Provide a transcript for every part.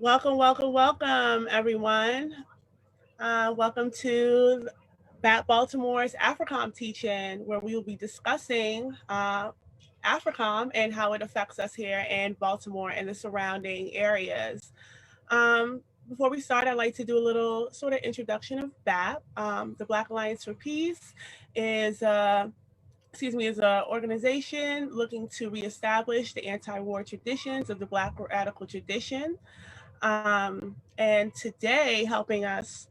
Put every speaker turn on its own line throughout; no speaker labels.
Welcome, everyone. Welcome to BAP Baltimore's AFRICOM teaching, where we will be discussing AFRICOM and how it affects us here in Baltimore and the surrounding areas. Before we start, I'd like to do a little sort of introduction of BAP. The Black Alliance for Peace is is an organization looking to reestablish the anti-war traditions of the Black radical tradition. And today, helping us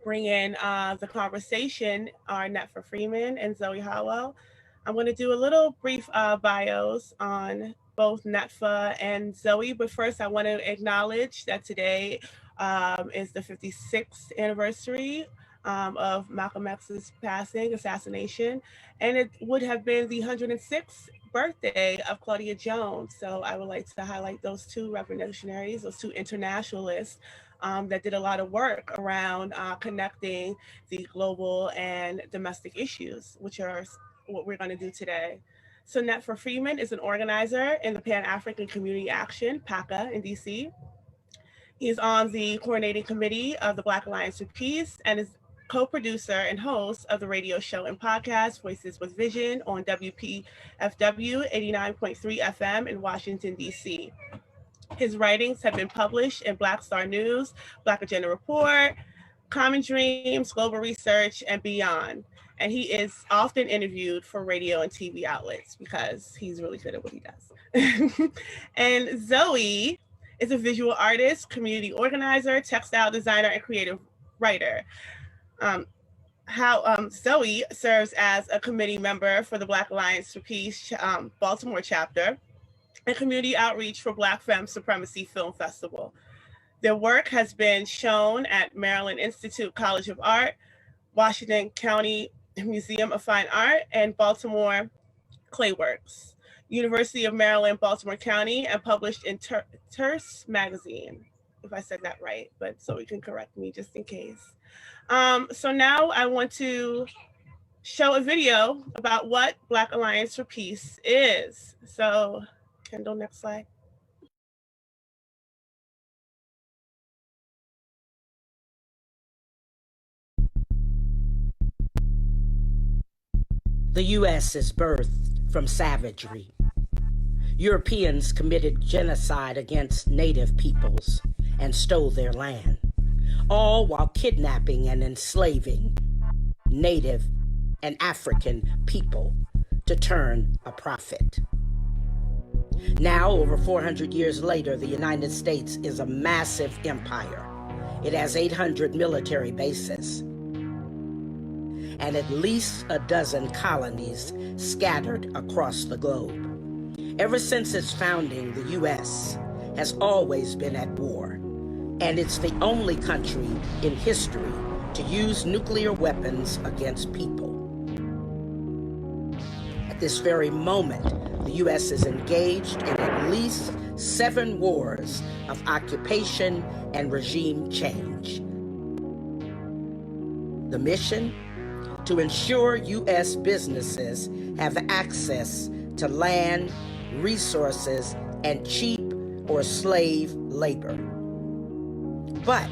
bring in the conversation are Netfa Freeman and Zoe Howell. I'm going to do a little brief bios on both Netfa and Zoe, but first I want to acknowledge that today is the 56th anniversary of Malcolm X's assassination, and it would have been the 106th birthday of Claudia Jones. So I would like to highlight those two revolutionaries, those two internationalists that did a lot of work around connecting the global and domestic issues, which are what we're going to do today. So Netfa Freeman is an organizer in the Pan-African Community Action, PACA, in DC. He's on the coordinating committee of the Black Alliance for Peace and is co-producer and host of the radio show and podcast Voices with Vision on WPFW 89.3 FM in Washington, DC. His writings have been published in Black Star News, Black Agenda Report, Common Dreams, Global Research, and beyond. And he is often interviewed for radio and TV outlets because he's really good at what he does. And Zoe is a visual artist, community organizer, textile designer, and creative writer. Zoe serves as a committee member for the Black Alliance for Peace Baltimore chapter and community outreach for Black Femme Supremacy Film Festival. Their work has been shown at Maryland Institute College of Art, Washington County Museum of Fine Art, and Baltimore Clayworks, University of Maryland, Baltimore County, and published in Terse magazine, if I said that right, but so you can correct me just in case. So now I want to show a video about what Black Alliance for Peace is. So Kendall, next slide.
The U.S. is birthed from savagery. Europeans committed genocide against native peoples and stole their land, all while kidnapping and enslaving native and African people to turn a profit. Now, over 400 years later, the United States is a massive empire. It has 800 military bases and at least a dozen colonies scattered across the globe. Ever since its founding, the U.S. has always been at war, and it's the only country in history to use nuclear weapons against people. At this very moment, the U.S. is engaged in at least 7 wars of occupation and regime change. The mission? To ensure U.S. businesses have access to land, resources, and cheap or slave labor. But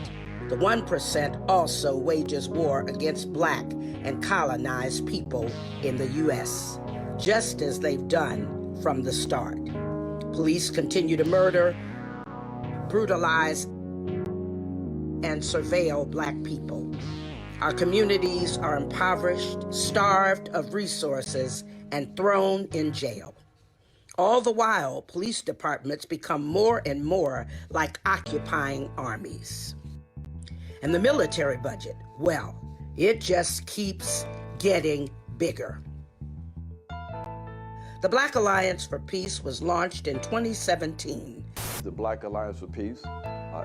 the 1% also wages war against Black and colonized people in the U.S., just as they've done from the start. Police continue to murder, brutalize, and surveil Black people. Our communities are impoverished, starved of resources, and thrown in jail. All the while, police departments become more and more like occupying armies. And the military budget, well, it just keeps getting bigger. The Black Alliance for Peace was launched in 2017.
The Black Alliance for Peace,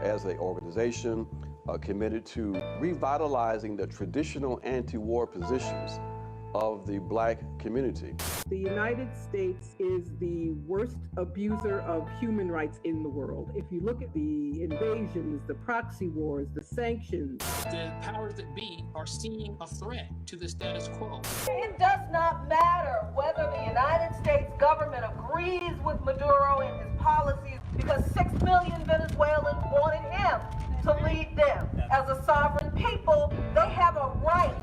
as an organization, committed to revitalizing the traditional anti-war positions of the Black community.
The United States is the worst abuser of human rights in the world. If you look at the invasions, the proxy wars, the sanctions.
The powers that be are seeing a threat to the status quo.
It does not matter whether the United States government agrees with Maduro and his policies, because 6 million Venezuelans wanted him to lead them. As a sovereign people, they have a right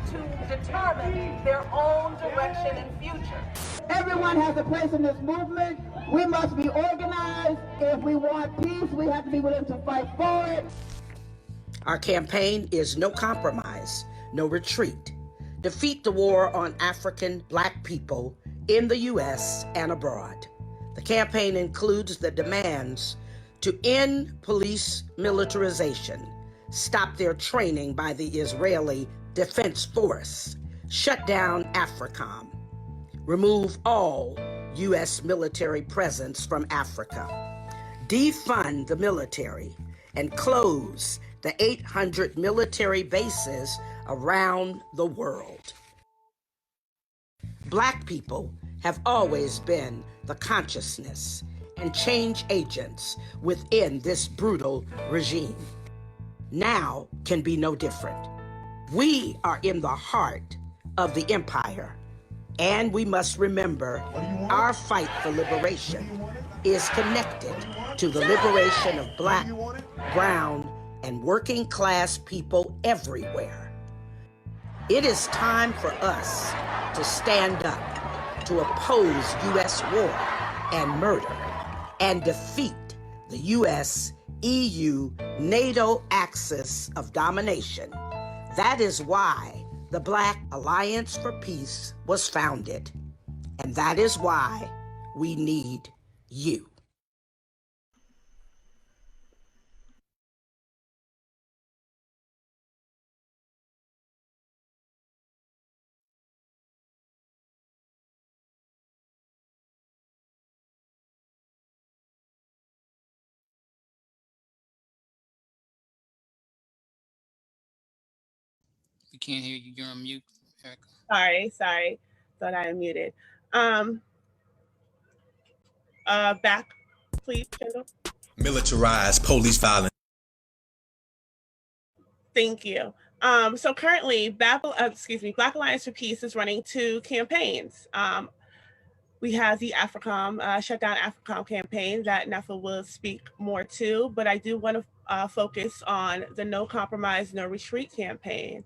to determine their own direction and future.
Everyone has a place in this movement. We must be organized. If we want peace, we have to be willing to fight for it.
Our campaign is no compromise, no retreat. Defeat the war on African Black people in the U.S. and abroad. The campaign includes the demands to end police militarization, stop their training by the Israeli Defense Force, shut down AFRICOM, remove all U.S. military presence from Africa, defund the military, and close the 800 military bases around the world. Black people have always been the consciousness and change agents within this brutal regime. Now can be no different. We are in the heart of the empire, and we must remember our fight for liberation is connected to the liberation of Black, brown, and working class people everywhere. It is time for us to stand up to oppose U.S. war and murder and defeat the U.S., EU, NATO axis of domination. That is why the Black Alliance for Peace was founded, and that is why we need you.
We can't hear you. You're on mute, Erica.
Sorry. Thought I unmuted. Back, please, Kendall.
Militarized police violence.
Thank you. So currently, Black Alliance for Peace is running 2 campaigns. We have the AFRICOM, Shutdown AFRICOM campaign that Nefa will speak more to, but I do want to focus on the No Compromise, No Retreat campaign.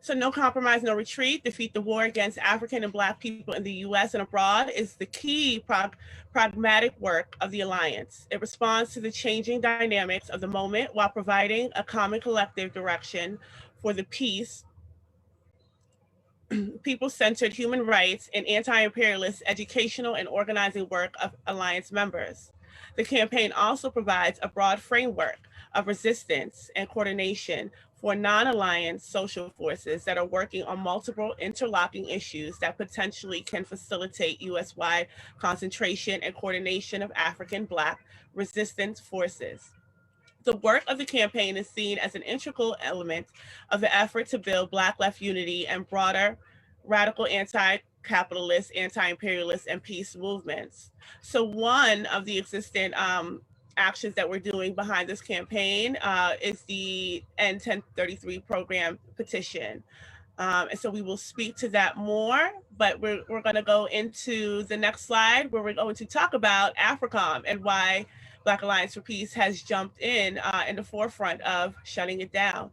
So No Compromise, No Retreat, defeat the war against African and Black people in the US and abroad is the key pragmatic work of the Alliance. It responds to the changing dynamics of the moment while providing a common collective direction for the peace, people-centered human rights, and anti-imperialist educational and organizing work of Alliance members. The campaign also provides a broad framework of resistance and coordination for non-alliance social forces that are working on multiple interlocking issues that potentially can facilitate US-wide concentration and coordination of African Black resistance forces. The work of the campaign is seen as an integral element of the effort to build Black left unity and broader radical anti-capitalist, anti-imperialist, and peace movements. So one of the existing actions that we're doing behind this campaign is the End 1033 program petition. And so we will speak to that more, but we're going to go into the next slide where we're going to talk about AFRICOM and why Black Alliance for Peace has jumped in the forefront of shutting it down.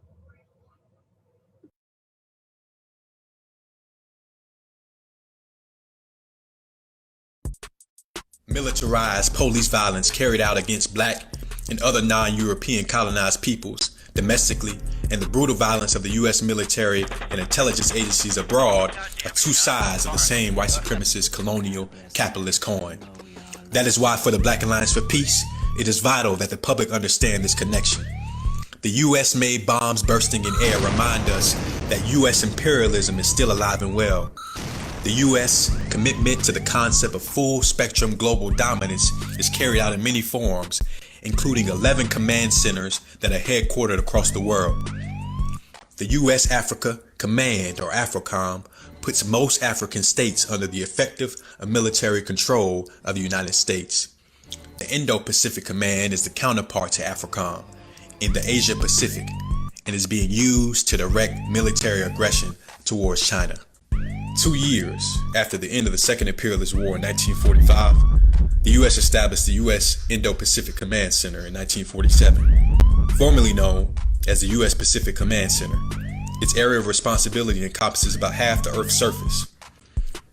Militarized police violence carried out against Black and other non-European colonized peoples domestically, and the brutal violence of the U.S. military and intelligence agencies abroad are 2 sides of the same white supremacist colonial capitalist coin. That is why for the Black Alliance for Peace, it is vital that the public understand this connection. The U.S.-made bombs bursting in air remind us that U.S. imperialism is still alive and well. The U.S. commitment to the concept of full-spectrum global dominance is carried out in many forms, including 11 command centers that are headquartered across the world. The U.S.-Africa Command, or AFRICOM, puts most African states under the effective military control of the United States. The Indo-Pacific Command is the counterpart to AFRICOM in the Asia-Pacific and is being used to direct military aggression towards China. 2 years after the end of the Second Imperialist War in 1945, the U.S. established the U.S. Indo-Pacific Command Center in 1947, formerly known as the U.S. Pacific Command Center. Its area of responsibility encompasses about half the Earth's surface.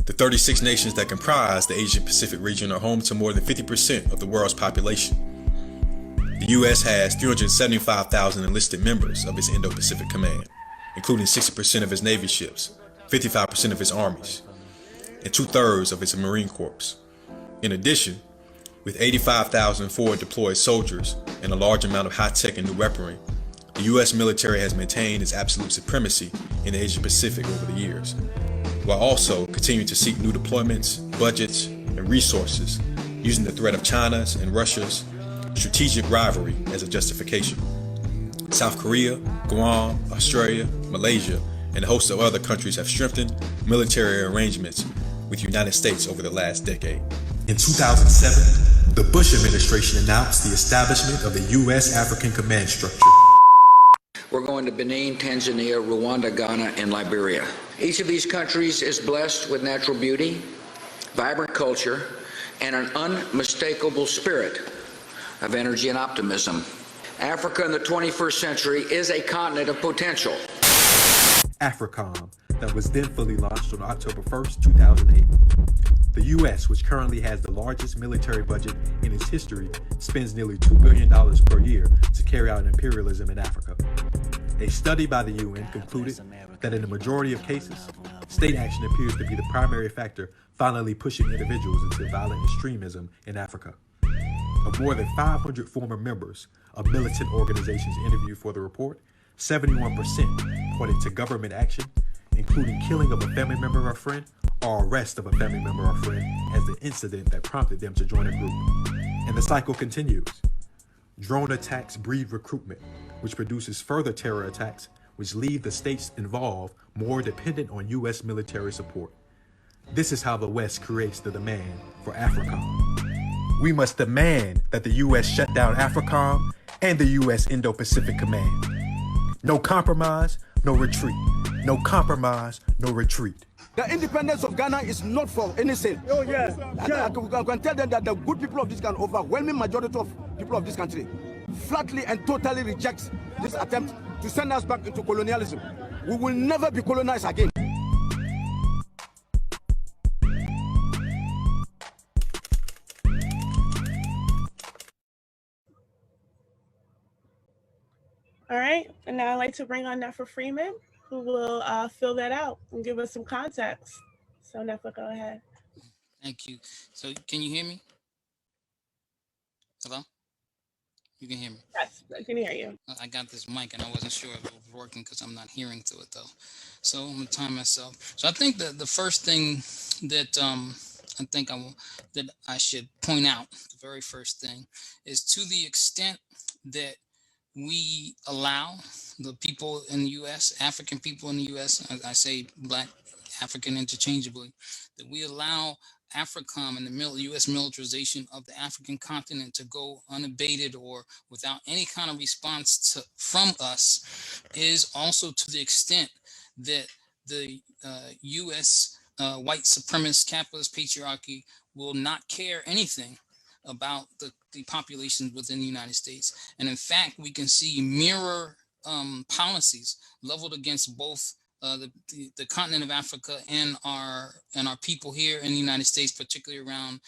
The 36 nations that comprise the Asia-Pacific region are home to more than 50% of the world's population. The U.S. has 375,000 enlisted members of its Indo-Pacific Command, including 60% of its Navy ships, 55% of its armies, and 2/3 of its Marine Corps. In addition, with 85,000 forward deployed soldiers and a large amount of high-tech and new weaponry, the U.S. military has maintained its absolute supremacy in the Asia-Pacific over the years, while also continuing to seek new deployments, budgets, and resources, using the threat of China's and Russia's strategic rivalry as a justification. South Korea, Guam, Australia, Malaysia, and a host of other countries have strengthened military arrangements with the United States over the last decade. In 2007, the Bush administration announced the establishment of the U.S. African Command Structure.
We're going to Benin, Tanzania, Rwanda, Ghana, and Liberia. Each of these countries is blessed with natural beauty, vibrant culture, and an unmistakable spirit of energy and optimism. Africa in the 21st century is a continent of potential.
AFRICOM, that was then fully launched on October 1st, 2008. The U.S., which currently has the largest military budget in its history, spends nearly $2 billion per year to carry out imperialism in Africa. A study by the UN concluded that in the majority of cases, state action appears to be the primary factor finally pushing individuals into violent extremism in Africa. Of more than 500 former members of militant organizations interviewed for the report, 71% pointed to government action, including killing of a family member or friend, or arrest of a family member or friend as the incident that prompted them to join a group. And the cycle continues. Drone attacks breed recruitment, which produces further terror attacks, which leave the states involved more dependent on U.S. military support. This is how the West creates the demand for AFRICOM. We must demand that the U.S. shut down AFRICOM and the U.S. Indo-Pacific Command. No compromise, no retreat. No compromise, no retreat.
The independence of Ghana is not for anything. Oh, yeah. I can tell them that the good people of this country, overwhelming majority of people of this country, flatly and totally reject this attempt to send us back into colonialism. We will never be colonized again.
All right, and now I'd like to bring on Nefa Freeman, who will fill that out and give us some context. So Nefa, go ahead.
Thank you. So can you hear me? Hello? You can hear me?
Yes, I can hear you.
I got this mic and I wasn't sure if it was working because I'm not hearing through it though. So I'm gonna time myself. So I think that the first thing that that I should point out, the very first thing, is to the extent that we allow the people in the U.S., African people in the U.S., I say Black, African interchangeably, that we allow AFRICOM and the U.S. militarization of the African continent to go unabated or without any kind of response from us is also to the extent that the U.S. White supremacist capitalist patriarchy will not care anything about the populations within the United States. And in fact, we can see mirror policies leveled against both the continent of Africa and our people here in the United States, particularly around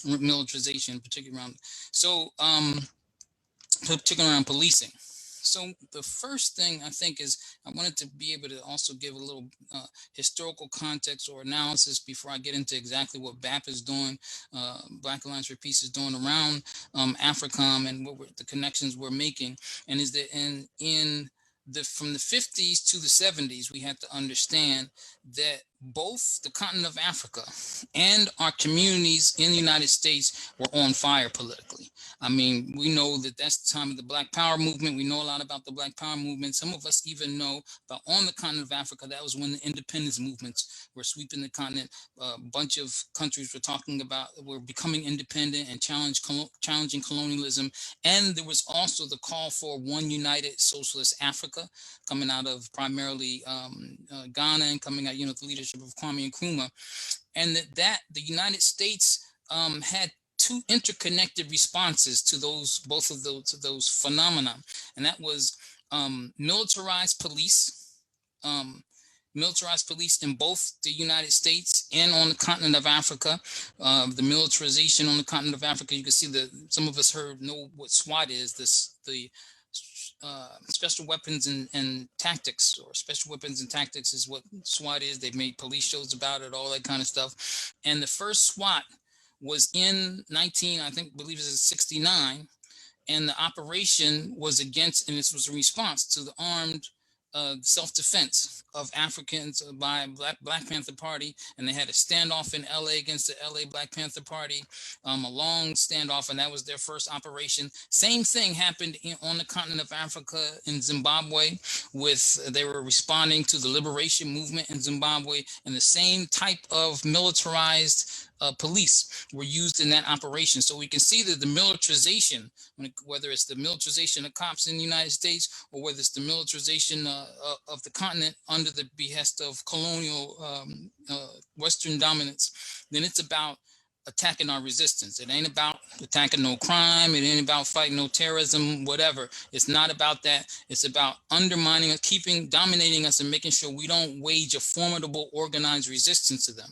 militarization, particularly around policing. So the first thing I think is I wanted to be able to also give a little historical context or analysis before I get into exactly what BAP is doing, Black Alliance for Peace is doing around AFRICOM and what the connections we're making. And is that from the 50s to the 70s, we had to understand that both the continent of Africa and our communities in the United States were on fire politically. I mean, we know that that's the time of the Black Power movement. We know a lot about the Black Power movement. Some of us even know about on the continent of Africa, that was when the independence movements were sweeping the continent. A bunch of countries were talking about, were becoming independent and challenging colonialism. And there was also the call for one united socialist Africa, coming out of primarily Ghana and coming out, the leadership of Kwame Nkrumah, and that the United States had two interconnected responses to both of those phenomena, and that was militarized police. Militarized police in both the United States and on the continent of Africa. The militarization on the continent of Africa, you can see that some of us know what SWAT is. The special weapons and tactics, or special weapons and tactics is what SWAT is. They've made police shows about it, all that kind of stuff. And the first SWAT was in believe it was 69, and the operation was against, and this was a response to the armed self-defense of Africans by Black Panther Party, and they had a standoff in LA against the LA Black Panther Party, a long standoff, and that was their first operation. Same thing happened on the continent of Africa in Zimbabwe, they were responding to the liberation movement in Zimbabwe, and the same type of militarized police were used in that operation. So we can see that the militarization, whether it's the militarization of cops in the United States or whether it's the militarization of the continent under the behest of colonial Western dominance, then it's about attacking our resistance. It ain't about attacking no crime. It ain't about fighting no terrorism, whatever. It's not about that. It's about undermining us, dominating us, and making sure we don't wage a formidable organized resistance to them.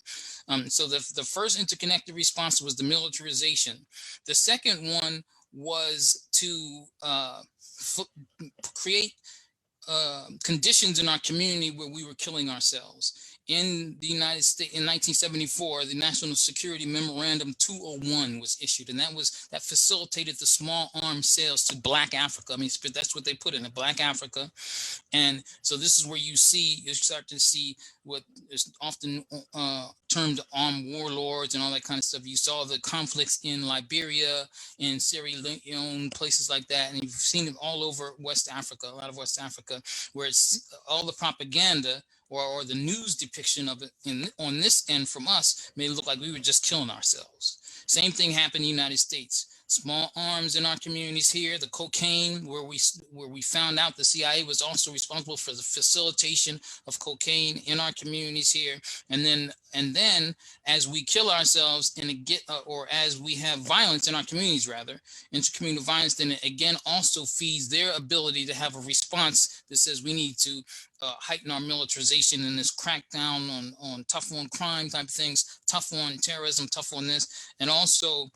So the first interconnected response was the militarization. The second one was to create conditions in our community where we were killing ourselves. In the United States, in 1974, the National Security Memorandum 201 was issued, and that facilitated the small arms sales to Black Africa. I mean, that's what they put in it, Black Africa. And so this is where you start to see what is often termed armed warlords and all that kind of stuff. You saw the conflicts in Liberia, in Sierra Leone, places like that, and you've seen it all over West Africa, a lot of West Africa, where it's all the propaganda or the news depiction of it on this end from us made it look like we were just killing ourselves. Same thing happened in the United States. Small arms in our communities here, the cocaine, where we found out the CIA was also responsible for the facilitation of cocaine in our communities here. And then as we kill ourselves or as we have violence in our communities, rather, intercommunal violence, then it again also feeds their ability to have a response that says we need to heighten our militarization and this crackdown on tough on crime type things, tough on terrorism, tough on this, and also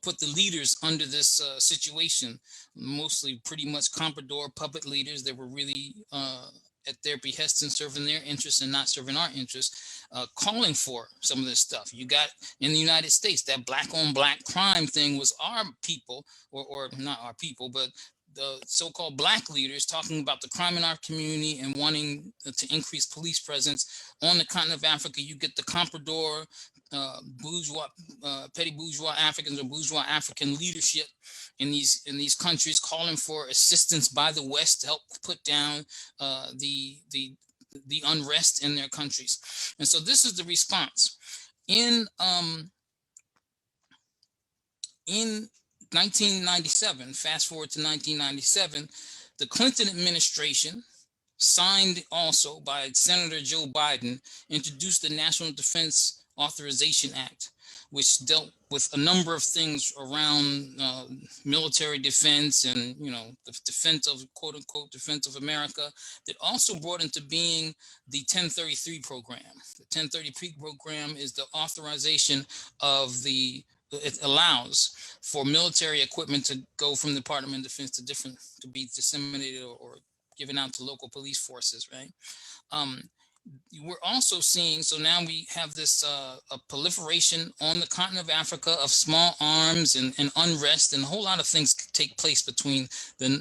put the leaders under this situation, mostly pretty much comprador puppet leaders that were really at their behest and serving their interests and not serving our interests, calling for some of this stuff. You got in the United States, that black on black crime thing was our people, or not our people, but the so-called Black leaders talking about the crime in our community and wanting to increase police presence. On the continent of Africa, you get the comprador, bourgeois, petty bourgeois Africans or bourgeois African leadership in these countries calling for assistance by the West to help put down the unrest in their countries. And so this is the response. In 1997, fast forward to 1997, the Clinton administration, signed also by Senator Joe Biden, introduced the National Defense Authorization Act, which dealt with a number of things around military defense and, the defense of, quote unquote, defense of America, that also brought into being the 1033 program. The 1033 program is the authorization of it allows for military equipment to go from the Department of Defense to be disseminated or given out to local police forces, right? we're also seeing, so now we have this a proliferation on the continent of Africa of small arms and unrest, and a whole lot of things take place between the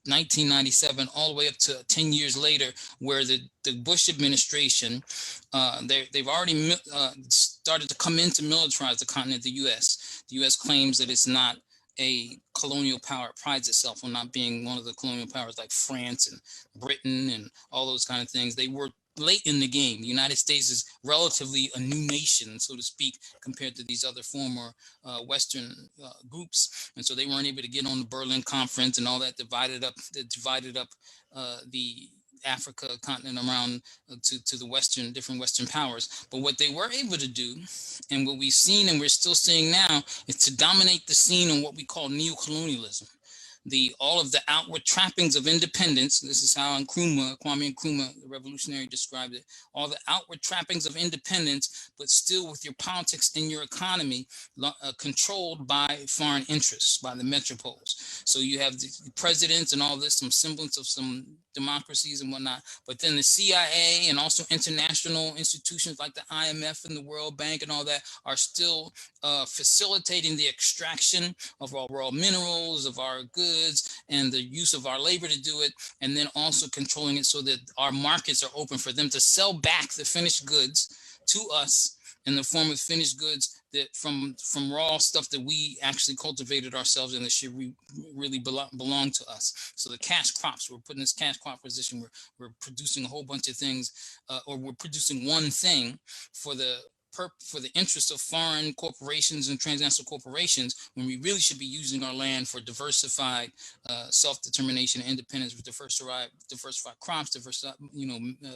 1997 all the way up to 10 years later, where the Bush administration, they've already started to come in to militarize the continent of the U.S. The U.S. claims that it's not a colonial power. It prides itself on not being one of the colonial powers like France and Britain and all those kind of things. They were late in the game. The United States is relatively a new nation, so to speak, compared to these other former Western groups, and so they weren't able to get on the Berlin Conference and all that divided up the Africa continent around to the different Western powers. But what they were able to do, and what we've seen and we're still seeing now, is to dominate the scene on what we call neo-colonialism. All of the outward trappings of independence. This is how Kwame Nkrumah, the revolutionary, described it. All the outward trappings of independence, but still with your politics and your economy controlled by foreign interests, by the metropoles. So you have the presidents and all this, some semblance of some democracies and whatnot, but then the CIA and also international institutions like the IMF and the World Bank and all that are still facilitating the extraction of our raw minerals, of our goods, and the use of our labor to do it, and then also controlling it so that our markets are open for them to sell back the finished goods to us in the form of finished goods that from raw stuff that we actually cultivated ourselves and that should really belong to us. So the cash crops, we're putting this cash crop position, we're producing a whole bunch of things, or we're producing one thing for the interest of foreign corporations and transnational corporations, when we really should be using our land for diversified self-determination and independence, with diversified crops,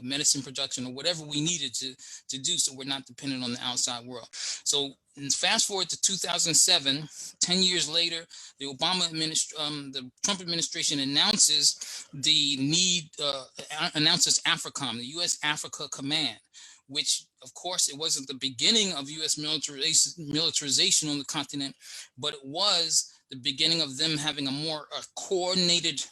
medicine production, or whatever we needed to do, so we're not dependent on the outside world. So fast forward to 2007, 10 years later, the the Trump administration announces the need, announces AFRICOM, the U.S. Africa Command, which, of course, it wasn't the beginning of U.S. militarization on the continent, but it was the beginning of them having a more coordinated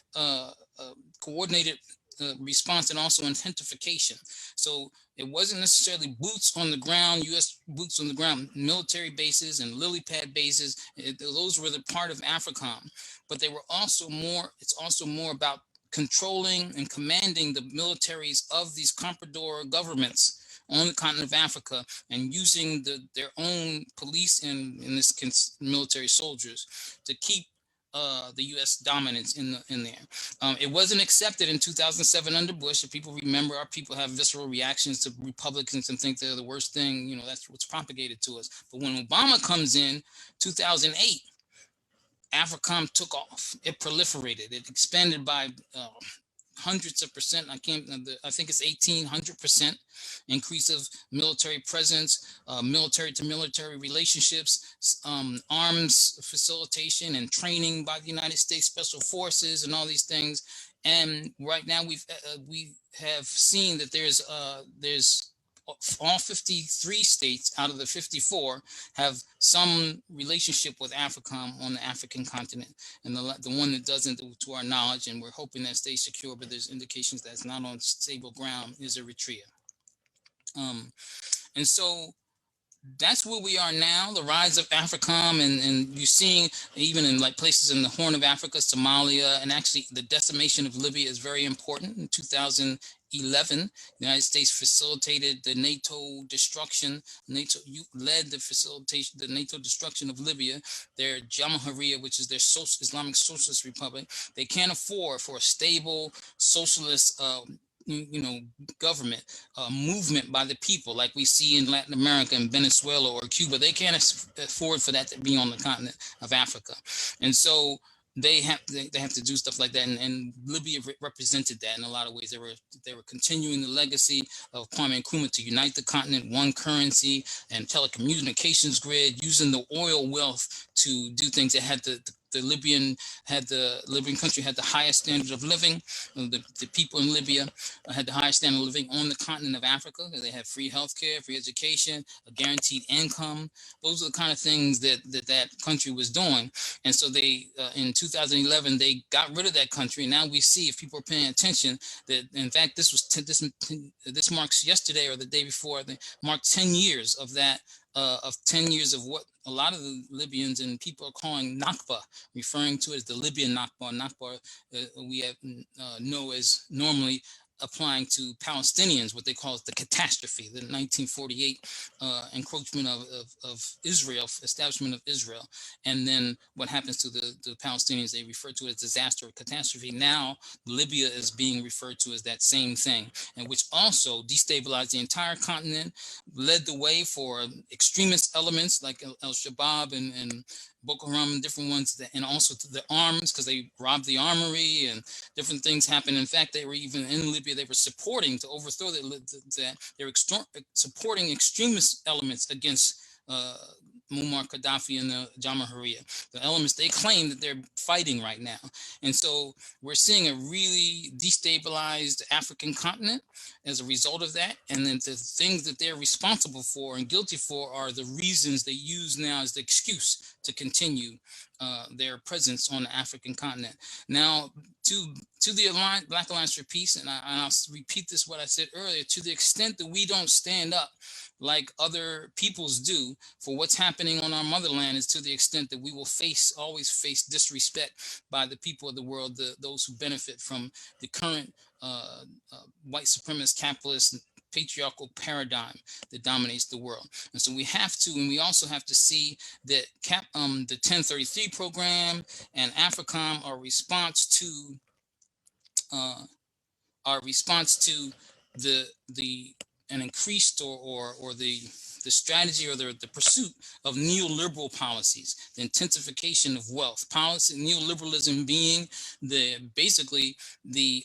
response, and also intensification. So it wasn't necessarily boots on the ground, U.S. boots on the ground, military bases and lily pad bases. Those were the part of AFRICOM, but they were also more. It's also more about controlling and commanding the militaries of these comprador governments on the continent of Africa, and using their own police and, in this case, military soldiers to keep the U.S. dominance in there. It wasn't accepted in 2007 under Bush. If people remember, our people have visceral reactions to Republicans and think they're the worst thing. That's what's propagated to us. But when Obama comes in 2008, AFRICOM took off. It proliferated. It expanded by hundreds of percent. I think it's 1,800% increase of military presence, military to military relationships, arms facilitation and training by the United States Special Forces and all these things. And right now we have seen that there's all 53 states out of the 54 have some relationship with AFRICOM on the African continent. And the one that doesn't, to our knowledge, and we're hoping that stays secure, but there's indications that it's not on stable ground, is Eritrea. And so that's where we are now, the rise of AFRICOM, and you're seeing even in like places in the Horn of Africa, Somalia, and actually the decimation of Libya is very important. In 2011, the United States facilitated the NATO destruction. NATO led the NATO destruction of Libya. Their Jamahiriya, which is their Islamic Socialist Republic, they can't afford for a stable socialist government, movement by the people, like we see in Latin America and Venezuela or Cuba. They can't afford for that to be on the continent of Africa. And so they have to do stuff like that, and Libya represented that in a lot of ways. They were continuing the legacy of Kwame Nkrumah to unite the continent, one currency and telecommunications grid, using the oil wealth to do things. That had the the Libyan country had the highest standard of living. The people in Libya had the highest standard of living on the continent of Africa. They had free healthcare, free education, a guaranteed income. Those are the kind of things that country was doing. And so they, in 2011, they got rid of that country. And now we see, if people are paying attention, that in fact this marks yesterday or the day before, marked 10 years of that. Of 10 years of what a lot of the Libyans and people are calling Nakba, referring to it as the Libyan Nakba. Nakba we know as normally applying to Palestinians, what they call the catastrophe, the 1948 encroachment of Israel, establishment of Israel. And then what happens to the Palestinians, they refer to it as disaster or catastrophe. Now, Libya is being referred to as that same thing, and which also destabilized the entire continent, led the way for extremist elements like Al-Shabaab and Boko Haram and different ones, and also to the arms, because they robbed the armory and different things happened. In fact, they were even in Libya, they were supporting to overthrow that. They were supporting extremist elements against Muammar Gaddafi and the Jamahiriya, the elements they claim that they're fighting right now. And so we're seeing a really destabilized African continent as a result of that. And then the things that they're responsible for and guilty for are the reasons they use now as the excuse to continue their presence on the African continent. Now, to the Black Alliance for Peace, and I'll repeat this, what I said earlier, to the extent that we don't stand up like other peoples do for what's happening on our motherland, is to the extent that we will always face disrespect by the people of the world, those who benefit from the current white supremacist capitalist patriarchal paradigm that dominates the world. And so we have to, and we also have to see that the 1033 program and AFRICOM are response to an increased or the strategy or the pursuit of neoliberal policies, the intensification of wealth policy, neoliberalism being basically the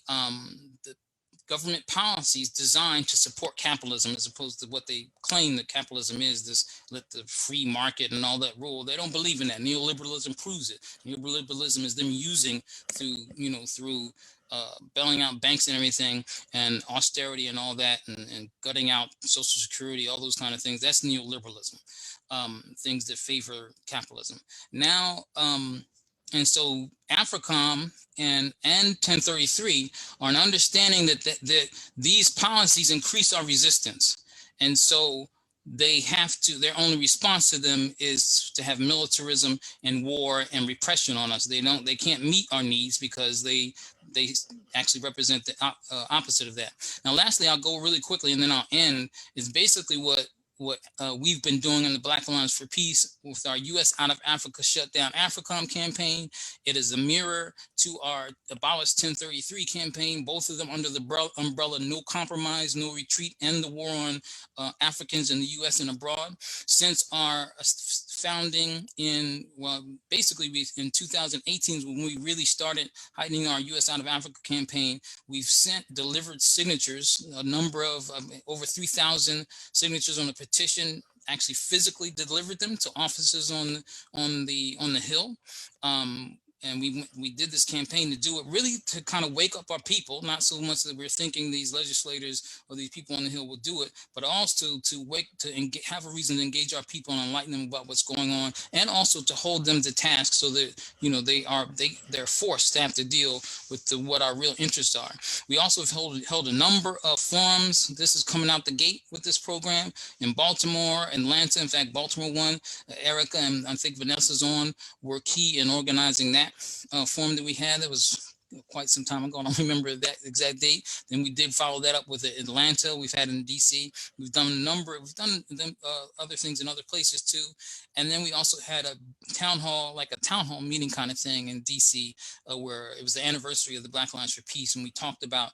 government policies designed to support capitalism, as opposed to what they claim that capitalism is, this let the free market and all that rule. They don't believe in that. Neoliberalism proves it. Neoliberalism is them using through bailing out banks and everything, and austerity and all that, and gutting out Social Security, all those kind of things. That's neoliberalism, things that favor capitalism. Now, and so AFRICOM and 1033 are an understanding that these policies increase our resistance. And so they have to, their only response to them is to have militarism and war and repression on us. They can't meet our needs because they actually represent the opposite of that. Now, lastly, I'll go really quickly and then I'll end, is basically what we've been doing in the Black Alliance for Peace with our U.S. Out of Africa Shutdown AFRICOM campaign. It is a mirror to our Abolish 1033 campaign, both of them under the umbrella No Compromise, No Retreat, and the War on Africans in the U.S. and abroad. Since our founding in 2018 when we really started heightening our U.S. Out of Africa campaign, we've delivered signatures, a number of over 3,000 signatures on a petition, actually physically delivered them to offices on the Hill. And we did this campaign to do it really to kind of wake up our people, not so much that we're thinking these legislators or these people on the Hill will do it, but also to have a reason to engage our people and enlighten them about what's going on, and also to hold them to task so that they're forced to have to deal with what our real interests are. We also have held a number of forums. This is coming out the gate with this program in Baltimore, Atlanta. In fact, Baltimore one, Erica and I think Vanessa's on, were key in organizing that forum that we had. That was quite some time ago. I don't remember that exact date. Then we did follow that up with Atlanta. We've had in DC. We've done other things in other places too. And then we also had a town hall meeting kind of thing in DC, where it was the anniversary of the Black Alliance for Peace, and we talked about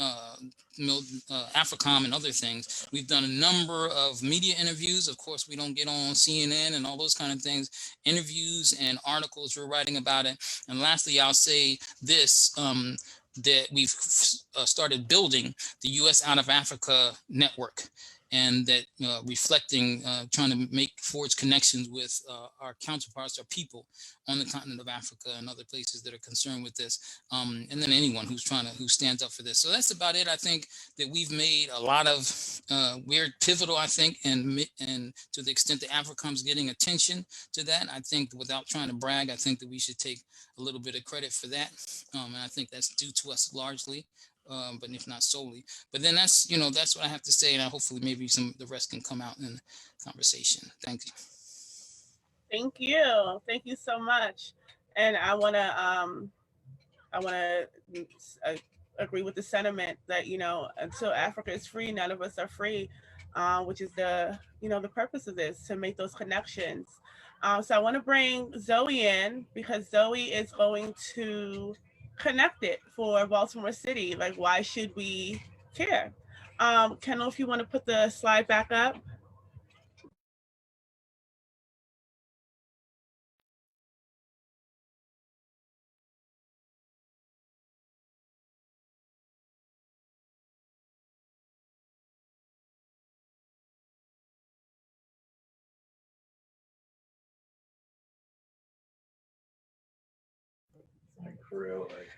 AFRICOM and other things. We've done a number of media interviews. Of course, we don't get on CNN and all those kind of things. Interviews and articles, we're writing about it. And lastly, I'll say this, that we've started building the U.S. Out of Africa network. and that reflecting, trying to make forge connections with our counterparts, our people on the continent of Africa and other places that are concerned with this, and then anyone who stands up for this. So that's about it. I think that we've made a lot of we're pivotal, I think, and to the extent that AFRICOM's getting attention to that, I think, without trying to brag, I think that we should take a little bit of credit for that, and I think that's due to us largely, but if not solely. But then that's what I have to say, and hopefully maybe the rest can come out in the conversation. Thank you.
Thank you so much. And I want to agree with the sentiment that until Africa is free, none of us are free, which is the purpose of this, to make those connections. So I want to bring Zoe in, because Zoe is going to connect it for Baltimore City. Like, why should we care? Kendall, if you want to put the slide back up.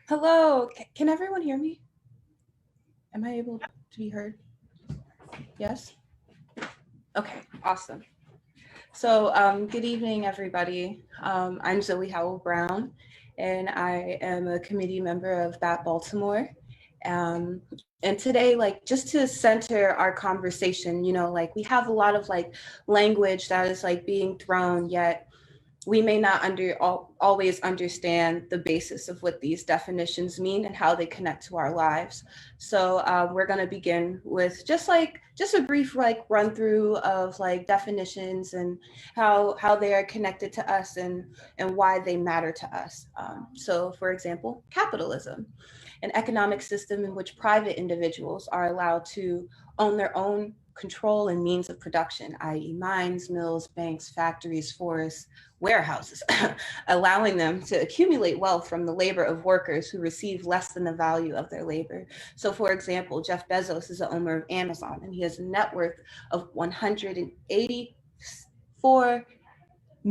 Hello, can everyone hear me? Am I able to be heard? Yes? Okay, awesome. So good evening, everybody. I'm Zoe Howell Brown, and I am a committee member of BAP Baltimore. And today, just to center our conversation, we have a lot of language that is being thrown, yet we may not always understand the basis of what these definitions mean and how they connect to our lives. So we're going to begin with just a brief run through of definitions and how they are connected to us and why they matter to us. So for example, capitalism, an economic system in which private individuals are allowed to own their own control and means of production, i.e. mines, mills, banks, factories, forests, warehouses, allowing them to accumulate wealth from the labor of workers who receive less than the value of their labor. So for example, Jeff Bezos is the owner of Amazon, and he has a net worth of 184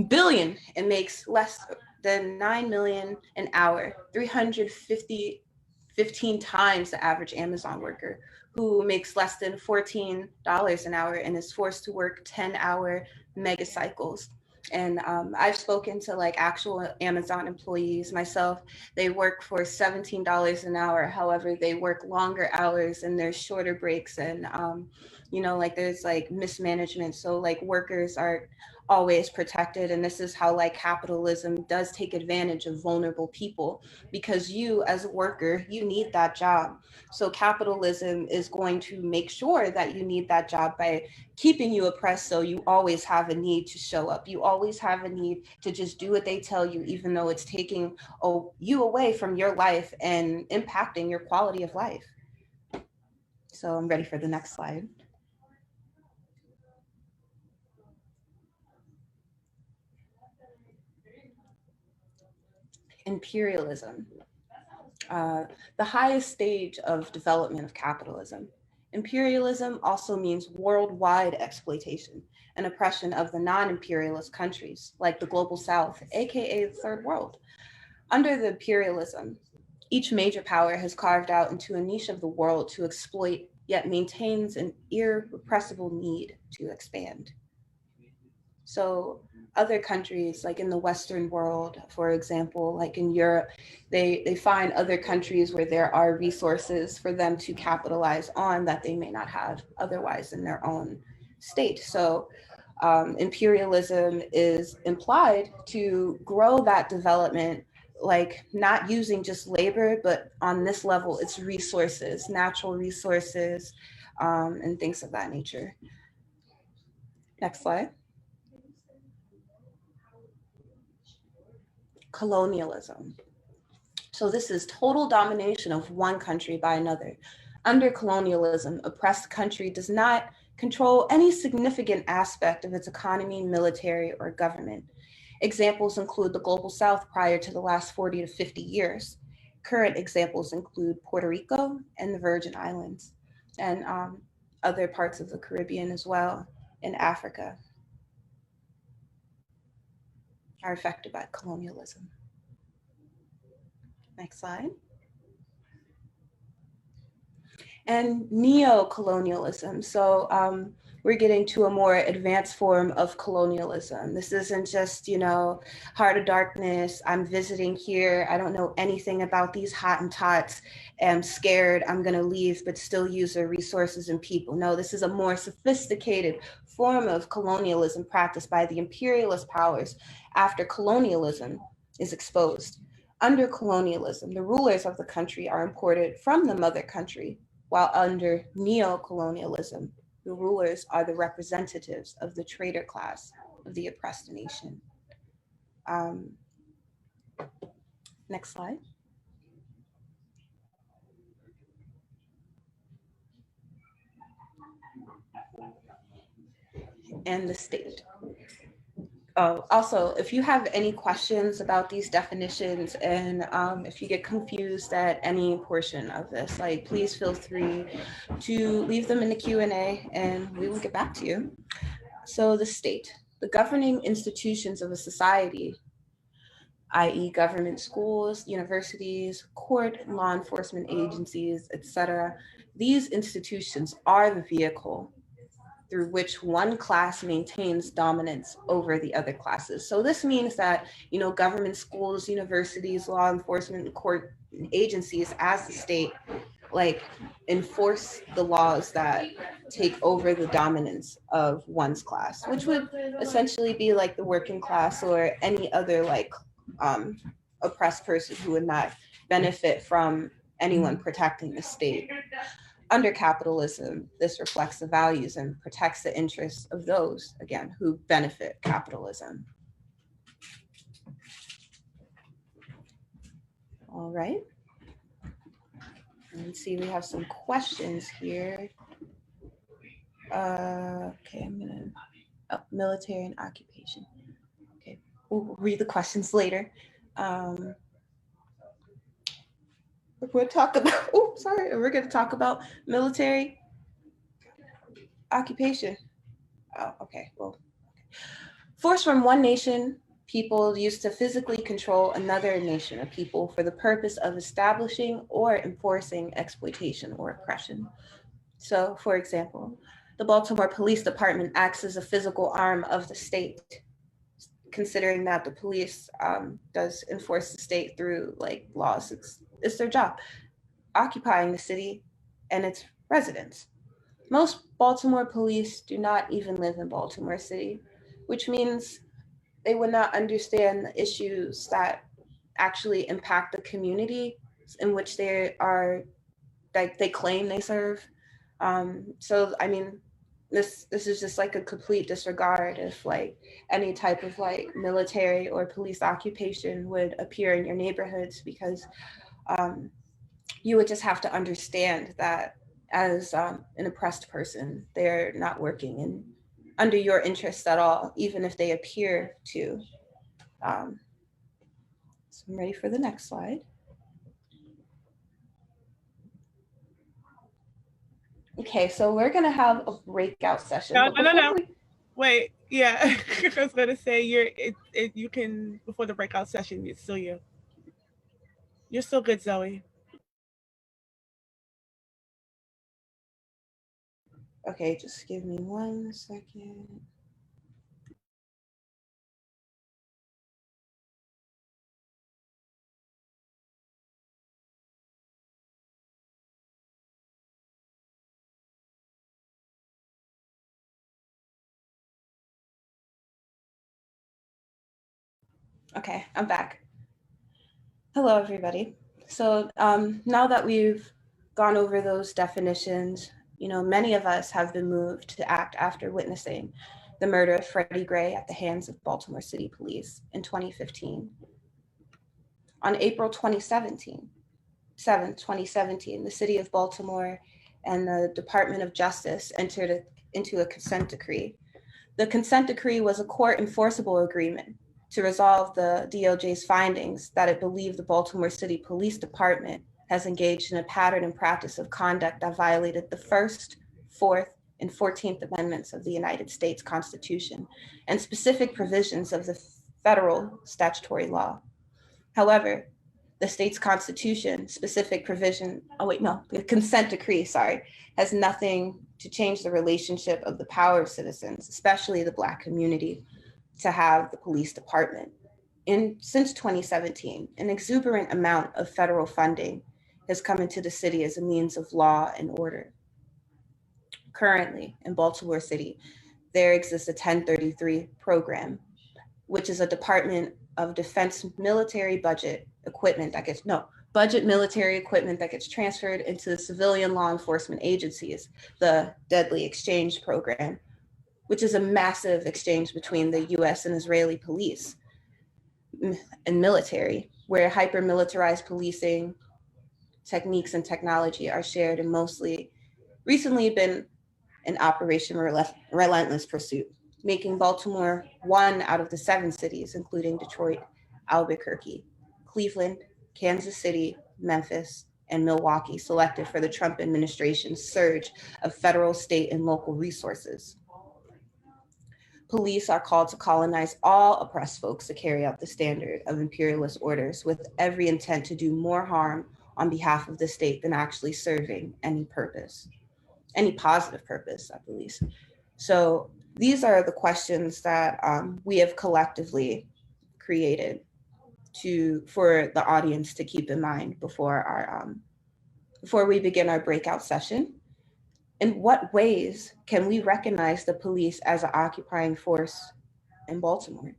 billion and makes less than 9 million an hour, 315 times the average Amazon worker, who makes less than $14 an hour and is forced to work 10-hour mega cycles. And I've spoken to actual Amazon employees myself. They work for $17 an hour. However, they work longer hours and there's shorter breaks, and there's mismanagement. So workers are always protected, and this is how capitalism does take advantage of vulnerable people, because you as a worker, you need that job. So capitalism is going to make sure that you need that job by keeping you oppressed, so you always have a need to show up. You always have a need to just do what they tell you, even though it's taking you away from your life and impacting your quality of life. So I'm ready for the next slide. Imperialism, the highest stage of development of capitalism. Imperialism also means worldwide exploitation and oppression of the non-imperialist countries, like the Global South, aka the Third World. Under the imperialism, each major power has carved out into a niche of the world to exploit, yet maintains an irrepressible need to expand. So other countries, in the Western world, for example, in Europe, they find other countries where there are resources for them to capitalize on that they may not have otherwise in their own state. So imperialism is implied to grow that development, not using just labor, but on this level, it's resources, natural resources, and things of that nature. Next slide. Colonialism. So this is total domination of one country by another. Under colonialism, oppressed country does not control any significant aspect of its economy, military, or government. Examples include the Global South prior to the last 40 to 50 years. Current examples include Puerto Rico and the Virgin Islands. And other parts of the Caribbean as well, and Africa are affected by colonialism. Next slide. And neo-colonialism. So we're getting to a more advanced form of colonialism. This isn't just, you know, heart of darkness, I'm visiting here, I don't know anything about these Hottentots, I'm scared, I'm gonna leave, but still use their resources and people. No, this is a more sophisticated form of colonialism practiced by the imperialist powers after colonialism is exposed. Under colonialism, the rulers of the country are imported from the mother country, while under neo-colonialism, the rulers are the representatives of the trader class of the oppressed nation. Next slide. And the state. Also, if you have any questions about these definitions and if you get confused at any portion of this, like please feel free to leave them in the Q&A and we will get back to you. So the state, the governing institutions of a society, i.e. government, schools, universities, court, law enforcement agencies, etc. These institutions are the vehicle through which one class maintains dominance over the other classes. So this means that, you know, government, schools, universities, law enforcement, and court agencies as the state, like, enforce the laws that take over the dominance of one's class, which would essentially be like the working class or any other like oppressed person who would not benefit from anyone protecting the state. Under capitalism, this reflects the values and protects the interests of those, again, who benefit capitalism. All right. Let's see, we have some questions here. Okay, I'm gonna, military and occupation. Okay, we'll read the questions later. We'll talk about, we're gonna talk about military occupation. Oh, okay, well. Force from one nation, people used to physically control another nation of people for the purpose of establishing or enforcing exploitation or oppression. So, for example, the Baltimore Police Department acts as a physical arm of the state, considering that the police does enforce the state through like laws. It's their job, occupying the city and its residents. Most Baltimore police do not even live in Baltimore City, which means they would not understand the issues that actually impact the community in which they are, like they claim they serve. So, I mean, this is just like a complete disregard if like any type of like military or police occupation would appear in your neighborhoods, because you would just have to understand that as an oppressed person, they're not working in under your interests at all, even if they appear to. So I'm ready for the next slide. Okay, so we're gonna have a breakout session.
No. Wait, yeah, I was gonna say you can, before the breakout session, it's still you. You're still good, Zoe.
Okay, just give me 1 second. Okay, I'm back. Hello, everybody. So now that we've gone over those definitions, you know, many of us have been moved to act after witnessing the murder of Freddie Gray at the hands of Baltimore City Police in 2015. On April 7th, 2017, the city of Baltimore and the Department of Justice entered into a consent decree. The consent decree was a court enforceable agreement to resolve the DOJ's findings that it believed the Baltimore City Police Department has engaged in a pattern and practice of conduct that violated the First, 4th, and 14th Amendments of the United States Constitution and specific provisions of the federal statutory law. However, the state's constitution, specific provision, the consent decree, has nothing to change the relationship of the power of citizens, especially the Black community, to have the police department. Since 2017, an exuberant amount of federal funding has come into the city as a means of law and order. Currently, in Baltimore City, there exists a 1033 program, which is a Department of Defense military budget military equipment that gets transferred into the civilian law enforcement agencies, the Deadly Exchange Program, which is a massive exchange between the US and Israeli police and military, where hyper-militarized policing techniques and technology are shared and mostly recently been in Operation Relentless Pursuit, making Baltimore one out of the 7 cities, including Detroit, Albuquerque, Cleveland, Kansas City, Memphis, and Milwaukee, selected for the Trump administration's surge of federal, state, and local resources. Police are called to colonize all oppressed folks to carry out the standard of imperialist orders with every intent to do more harm on behalf of the state than actually serving any purpose, any positive purpose, at least. So these are the questions that we have collectively created for the audience to keep in mind before we begin our breakout session. In what ways can we recognize the police as an occupying force in Baltimore,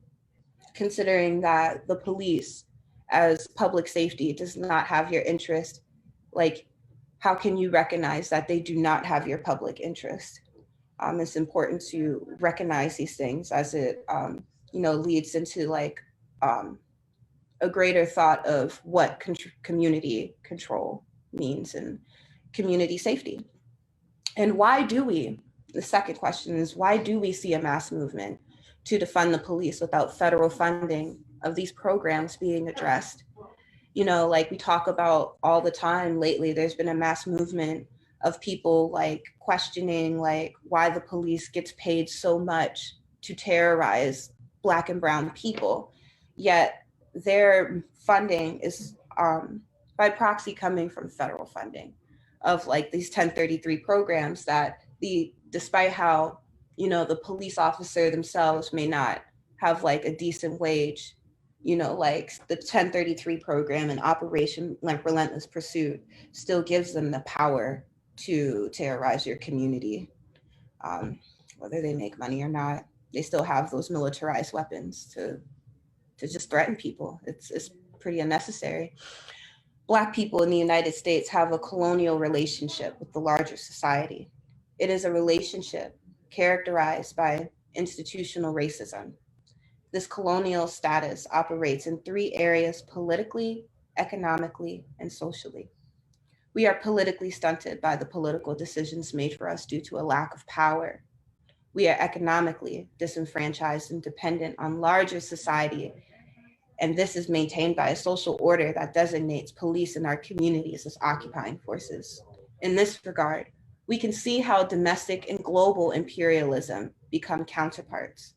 considering that the police as public safety does not have your interest? Like, how can you recognize that they do not have your public interest? It's important to recognize these things as it leads into a greater thought of what community control means and community safety. And the second question is, why do we see a mass movement to defund the police without federal funding of these programs being addressed? We talk about all the time lately, there's been a mass movement of people questioning why the police gets paid so much to terrorize Black and brown people, yet their funding is by proxy coming from federal funding of these 1033 programs that despite how, the police officer themselves may not have a decent wage, the 1033 program and Operation Relentless Pursuit still gives them the power to terrorize your community. Whether they make money or not, they still have those militarized weapons to just threaten people. It's pretty unnecessary. Black people in the United States have a colonial relationship with the larger society. It is a relationship characterized by institutional racism. This colonial status operates in 3 areas: politically, economically, and socially. We are politically stunted by the political decisions made for us due to a lack of power. We are economically disenfranchised and dependent on larger society, and this is maintained by a social order that designates police in our communities as occupying forces. In this regard, we can see how domestic and global imperialism become counterparts.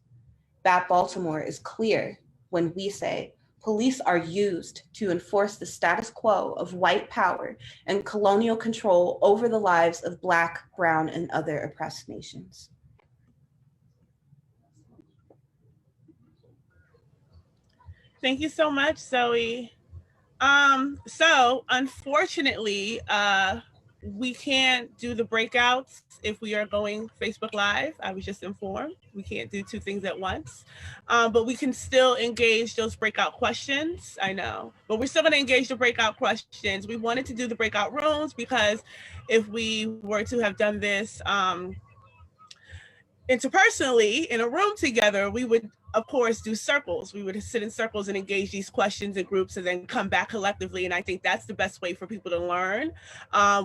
BAP Baltimore is clear when we say police are used to enforce the status quo of white power and colonial control over the lives of Black, brown, and other oppressed nations.
Thank you so much, Zoe. So unfortunately, we can't do the breakouts if we are going Facebook Live. I was just informed we can't do 2 things at once, but we can still engage those breakout questions. I know, but we're still going to engage the breakout questions. We wanted to do the breakout rooms because if we were to have done this interpersonally in a room together, we would of course do circles. We would sit in circles and engage these questions in groups and then come back collectively. And I think that's the best way for people to learn.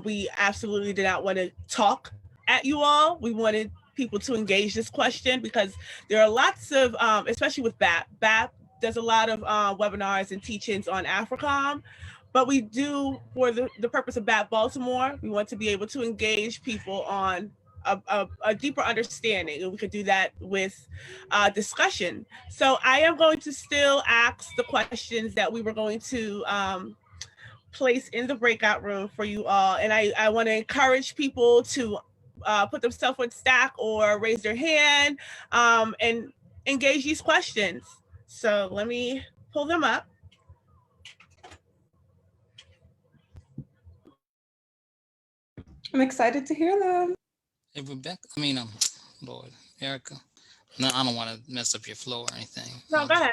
We absolutely did not want to talk at you all. We wanted people to engage this question because there are lots of, especially with BAP. BAP does a lot of webinars and teachings on AFRICOM, but we do, for the purpose of BAP Baltimore, we want to be able to engage people on a deeper understanding, and we could do that with discussion. So I am going to still ask the questions that we were going to place in the breakout room for you all, and I want to encourage people to put themselves on stack or raise their hand and engage these questions. So let me pull them up.
I'm excited to hear them.
Hey, Rebecca, Lord, Erica. No, I don't want to mess up your flow or anything.
No, go ahead.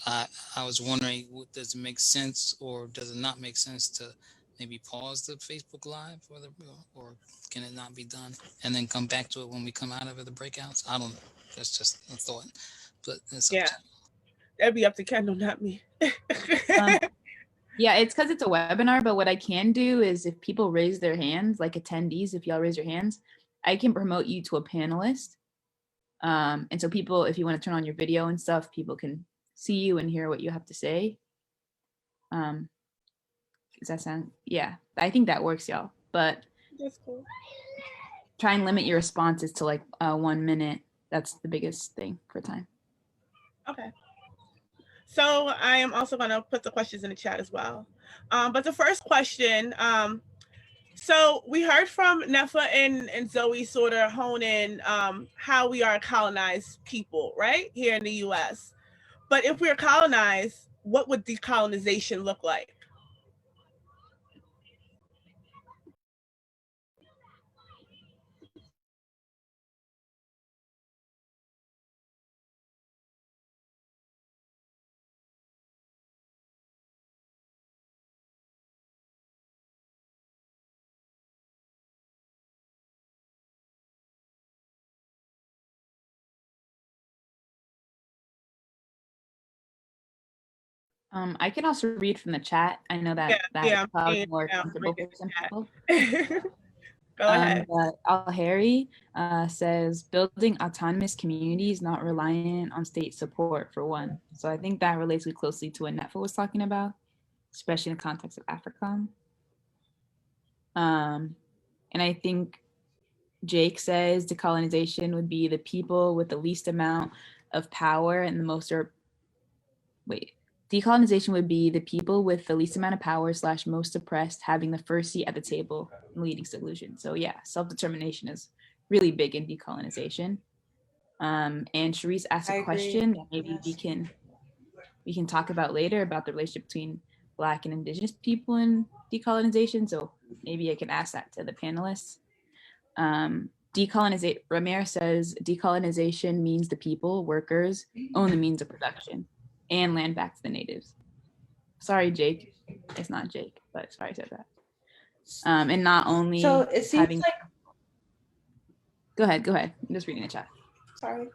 I was wondering, does it make sense or does it not make sense to maybe pause the Facebook Live or can it not be done and then come back to it when we come out of it, the breakouts? I don't know. That's just a thought, but it's up to you.
That'd be up to Kendall, not me.
Yeah, it's because it's a webinar, but what I can do is if people raise their hands, like attendees, if y'all raise your hands, I can promote you to a panelist. And so people, if you want to turn on your video and stuff, people can see you and hear what you have to say. Does that sound? Yeah, I think that works, y'all. But
that's cool.
Try and limit your responses to like 1 minute. That's the biggest thing for time.
Okay. So I am also going to put the questions in the chat as well. But the first question, so we heard from Nefa and Zoe sort of hone in how we are a colonized people, right, here in the US. But if we're colonized, what would decolonization look like?
I can also read from the chat. I know that that's probably more comfortable for some people.
Go ahead.
Al-Harry says, building autonomous communities not reliant on state support, for one. So I think that relates really closely to what Nefa was talking about, especially in the context of AFRICOM. And I think Jake says decolonization would be the people with the least amount of power and the most, decolonization would be the people with the least amount of power / most oppressed having the first seat at the table and leading solution. So yeah, self-determination is really big in decolonization. And Sharice asked a question that maybe we can talk about later about the relationship between Black and Indigenous people in decolonization. So maybe I can ask that to the panelists. Ramir says decolonization means the people, workers, own the means of production and land back to the natives. Sorry, Jake. It's not Jake, but sorry I said that. And not only
so it seems like.
Go ahead. I'm just reading the chat.
Sorry.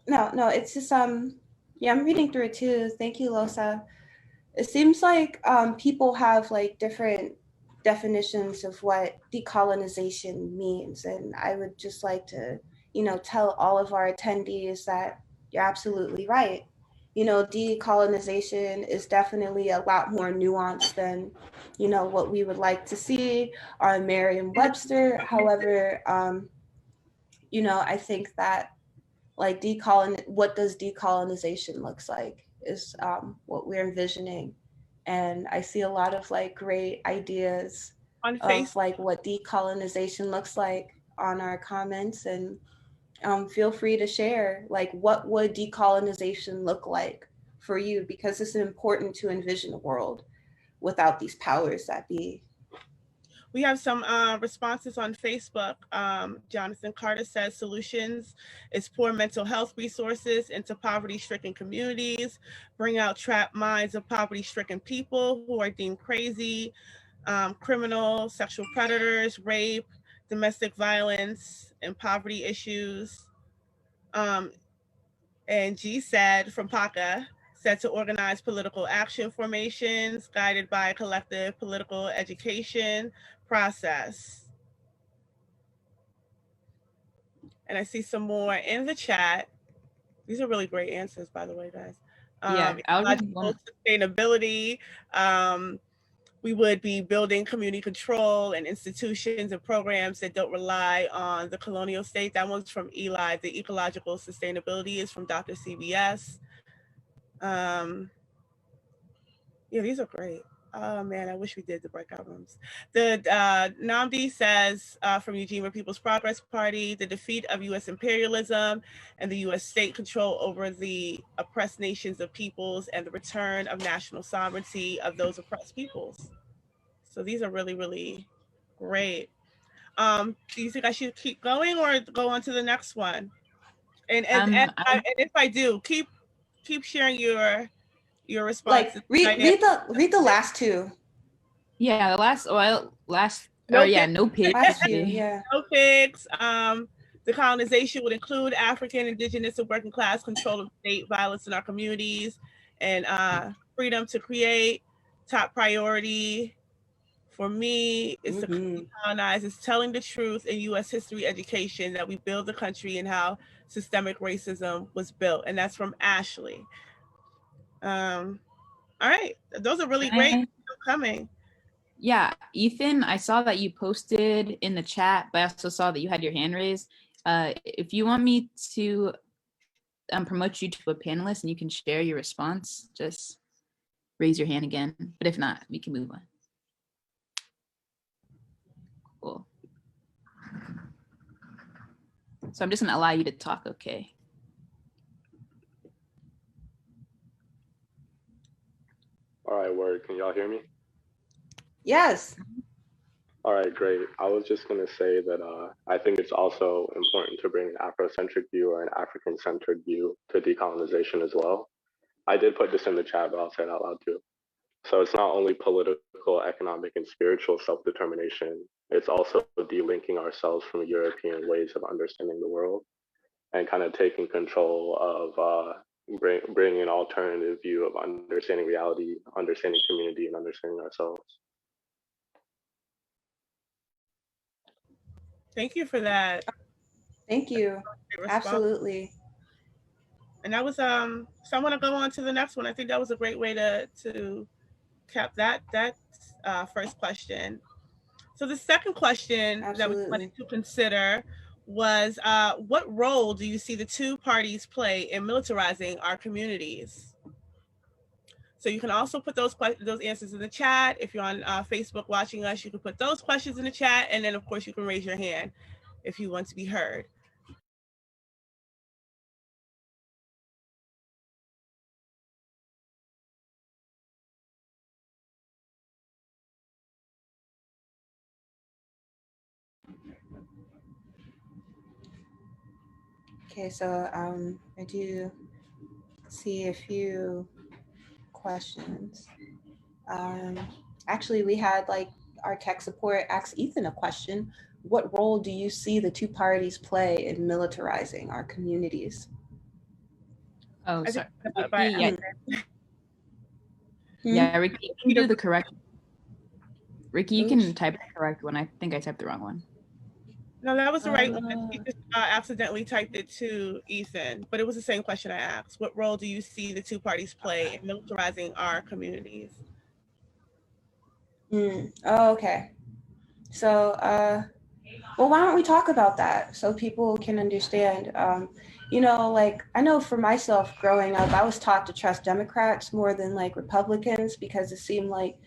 No, it's just yeah, I'm reading through it too. Thank you, Losa. It seems like people have like different definitions of what decolonization means, and I would just like to, tell all of our attendees that you're absolutely right. Decolonization is definitely a lot more nuanced than, what we would like to see on Merriam-Webster. However, I think that like what does decolonization looks like is what we're envisioning. And I see a lot of like great ideas of like what decolonization looks like on our comments, and feel free to share like what would decolonization look like for you, because it's important to envision a world without these powers that be.
We have some responses on Facebook. Jonathan Carter says solutions is pour mental health resources into poverty-stricken communities, bring out trapped minds of poverty-stricken people who are deemed crazy, criminal, sexual predators, rape, domestic violence, and poverty issues. And G said from PACA, said to organize political action formations guided by a collective political education process. And I see some more in the chat. These are really great answers, by the way, guys.
Yeah,
Ecological sustainability, We would be building community control and institutions and programs that don't rely on the colonial state. That one's from Eli. The ecological sustainability is from Dr. CBS. Yeah, these are great. Oh man, I wish we did the breakout rooms. The Namdi says from Ujima People's Progress Party, the defeat of U.S. imperialism and the U.S. state control over the oppressed nations of peoples and the return of national sovereignty of those oppressed peoples. So these are really, really great. Do you think I should keep going or go on to the next one? And if I do, keep sharing your responses.
Like read the last two.
Yeah, the last
No
pigs.
Last few, yeah.
No pigs. Decolonization would include African, Indigenous, and working class control of state violence in our communities, and freedom to create. Top priority for me is to decolonize. It's telling the truth in U.S. history education that we build the country and how systemic racism was built, and that's from Ashley. All right, those are really great. Still coming.
Yeah, Ethan, I saw that you posted in the chat, but I also saw that you had your hand raised. If you want me to promote you to a panelist and you can share your response, just raise your hand again. But if not, we can move on. Cool. So I'm just gonna allow you to talk, okay?
All right, word. Can y'all hear me?
Yes.
All right, great. I was just going to say that I think it's also important to bring an Afrocentric view or an African-centered view to decolonization as well. I did put this in the chat, but I'll say it out loud too. So it's not only political, economic, and spiritual self-determination, it's also delinking ourselves from European ways of understanding the world and kind of taking control of bringing an alternative view of understanding reality, understanding community, and understanding ourselves.
Thank you for that.
Thank you. Absolutely.
And that was so I want to go on to the next one. I think that was a great way to cap that first question. So the second question that we wanted to consider was what role do you see the two parties play in militarizing our communities? So you can also put those answers in the chat. If you're on Facebook watching us, you can put those questions in the chat. And then of course you can raise your hand if you want to be heard.
Okay, so I do see a few questions. Actually, we had like our tech support ask Ethan a question. What role do you see the two parties play in militarizing our communities?
Oh, sorry. Yeah, Ricky, you can do the correct. Ricky, you can type the correct one. I think I typed the wrong one.
No, that was the right one. You just accidentally typed it to Ethan, but it was the same question I asked. What role do you see the two parties play in militarizing our communities?
Oh, okay. So, well, why don't we talk about that so people can understand? You know, like, I know for myself growing up, I was taught to trust Democrats more than like Republicans because it seemed like,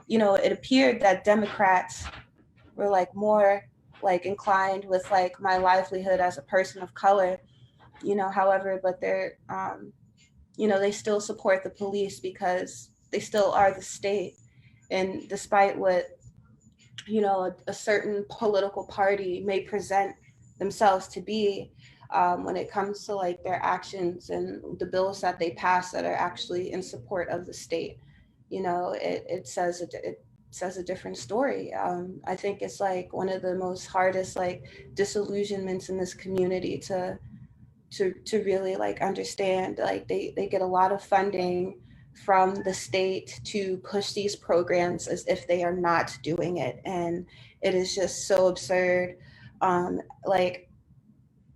you know, it appeared that Democrats were like more like inclined with like my livelihood as a person of color, you know, however, but they're, you know, they still support the police because they still are the state. And despite what, you know, a certain political party may present themselves to be, when it comes to like their actions and the bills that they pass that are actually in support of the state, you know, it says a different story. I think it's like one of the most hardest like disillusionments in this community to really like understand. Like they get a lot of funding from the state to push these programs as if they are not doing it, and it is just so absurd. Like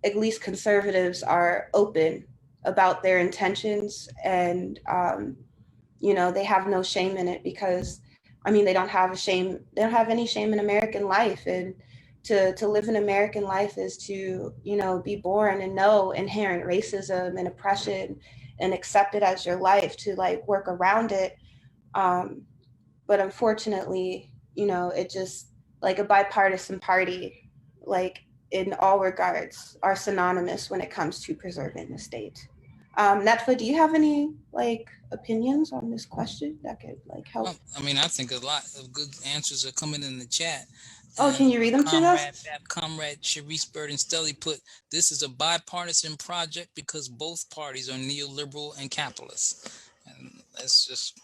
at least conservatives are open about their intentions, and you know, they have no shame in it because I mean, they don't have a shame. They don't have any shame in American life. And to live in American life is to, you know, be born and know inherent racism and oppression and accept it as your life, to like work around it. But unfortunately, you know, it just, like, a bipartisan party, like, in all regards, are synonymous when it comes to preserving the state. Netfa, do you have any like opinions on this question that could like help?
Well, I mean, I think a lot of good answers are coming in the chat.
Oh, can you read them to us?
Comrade Sharice Burton Stelly put, this is a bipartisan project because both parties are neoliberal and capitalist. And that's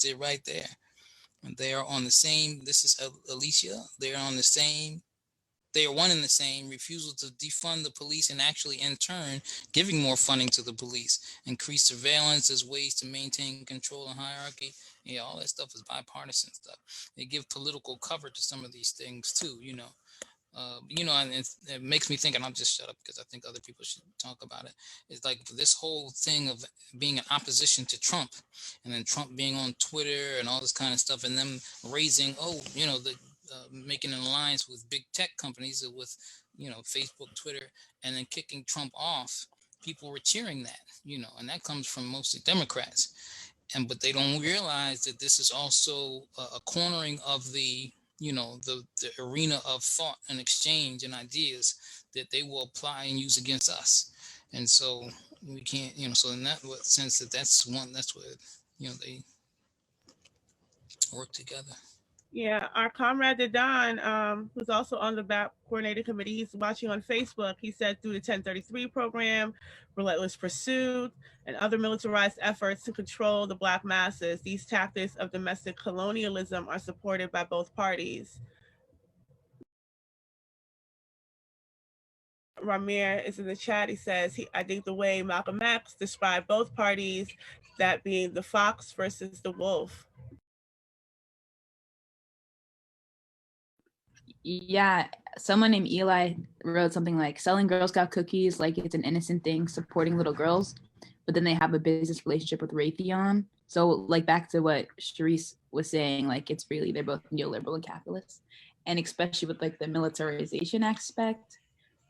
it right there. And they are on the same, this is Alicia, they are one and the same, refusal to defund the police and actually in turn giving more funding to the police, increase surveillance as ways to maintain control and hierarchy. Yeah, all that stuff is bipartisan stuff. They give political cover to some of these things too, you know. And it makes me think, and I'll just shut up because I think other people should talk about it. It's like this whole thing of being in opposition to Trump, and then Trump being on Twitter and all this kind of stuff, and them raising, making an alliance with big tech companies, with, you know, Facebook, Twitter, and then kicking Trump off. People were cheering that, you know, and that comes from mostly Democrats. But they don't realize that this is also a cornering of the, you know, the arena of thought and exchange and ideas that they will apply and use against us. And so we can't, you know, so in that sense that's where, you know, they work together.
Yeah, our comrade Dedan, who's also on the BAP coordinating committee, he's watching on Facebook. He said through the 1033 program, relentless pursuit, and other militarized efforts to control the Black masses, these tactics of domestic colonialism are supported by both parties. Ramir is in the chat. He says, I think the way Malcolm X described both parties, that being the fox versus the wolf.
Yeah, someone named Eli wrote something like, selling Girl Scout cookies like it's an innocent thing, supporting little girls, but then they have a business relationship with Raytheon. So like back to what Sharice was saying, like it's really, they're both neoliberal and capitalist. And especially with like the militarization aspect,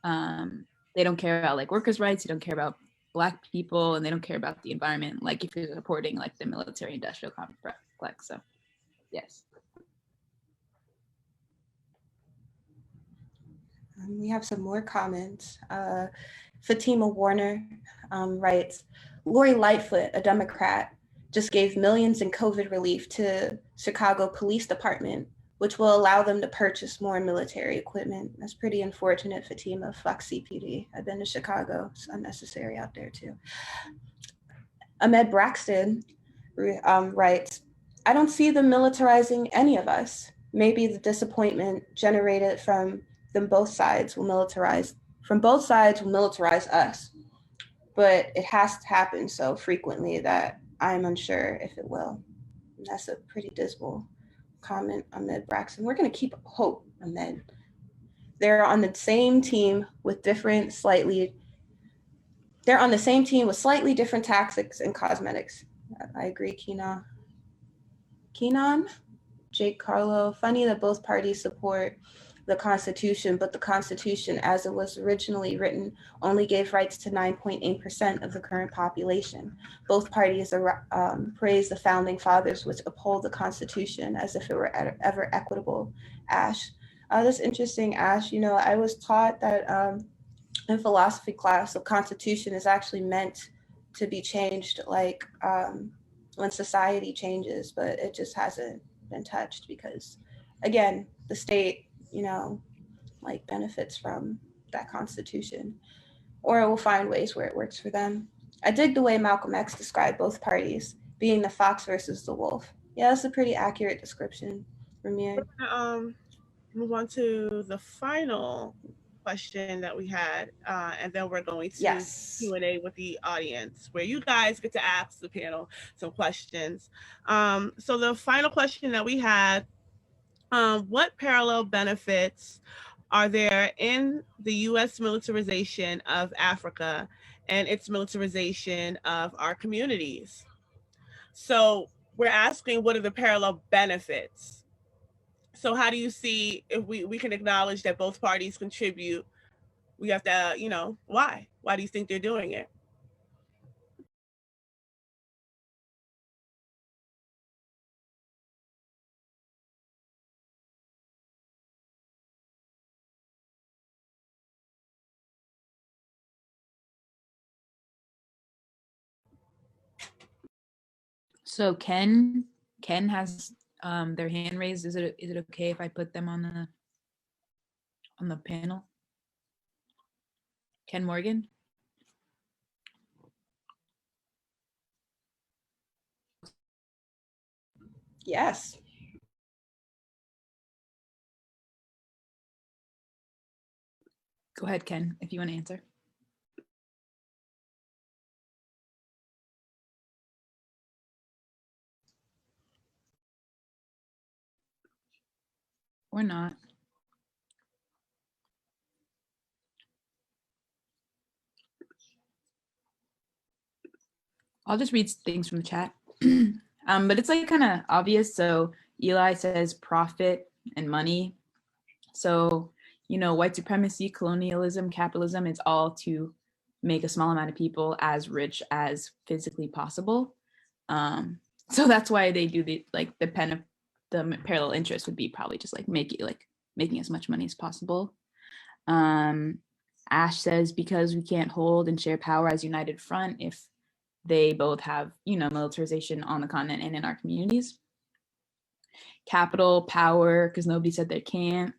they don't care about like workers' rights, they don't care about Black people, and they don't care about the environment, like if you're supporting like the military industrial complex. So yes.
We have some more comments. Fatima Warner writes, Lori Lightfoot, a Democrat, just gave millions in COVID relief to Chicago Police Department, which will allow them to purchase more military equipment. That's pretty unfortunate, Fatima. Fuck CPD. I've been to Chicago. It's unnecessary out there too. Ahmed Braxton writes, I don't see them militarizing any of us. Maybe the disappointment generated from both sides will militarize us, but it has to happen so frequently that I'm unsure if it will. And that's a pretty dismal comment, Ahmed Braxton. We're going to keep hope, Ahmed. They're on the same team with slightly different tactics and cosmetics. I agree, Keenan, Jake Carlo. Funny that both parties support the Constitution, but the Constitution, as it was originally written, only gave rights to 9.8% of the current population. Both parties praise the founding fathers, which uphold the Constitution as if it were ever equitable. Ash, that's interesting, Ash. You know, I was taught that in philosophy class, the Constitution is actually meant to be changed, like when society changes, but it just hasn't been touched because, again, the state, you know, like benefits from that Constitution, or it will find ways where it works for them. I dig the way Malcolm X described both parties being the fox versus the wolf. Yeah, that's a pretty accurate description, Ramir.
We're gonna move on to the final question that we had, and then we're going to Q&A with the audience, where you guys get to ask the panel some questions. So the final question that we had, what parallel benefits are there in the U.S. militarization of Africa and its militarization of our communities? So we're asking what are the parallel benefits? So how do you see, if we can acknowledge that both parties contribute, we have to, you know, why? Why do you think they're doing it?
So Ken has their hand raised. Is it okay if I put them on the panel? Ken Morgan?
Yes.
Go ahead, Ken, if you want to answer. Or not. I'll just read things from the chat. But it's like kind of obvious. So Eli says profit and money. So, you know, white supremacy, colonialism, capitalism, it's all to make a small amount of people as rich as physically possible. So that's why they do the parallel interest would be probably just like making as much money as possible. Ash says because we can't hold and share power as united front if they both have, you know, militarization on the continent and in our communities. Capital, power, because nobody said they can't.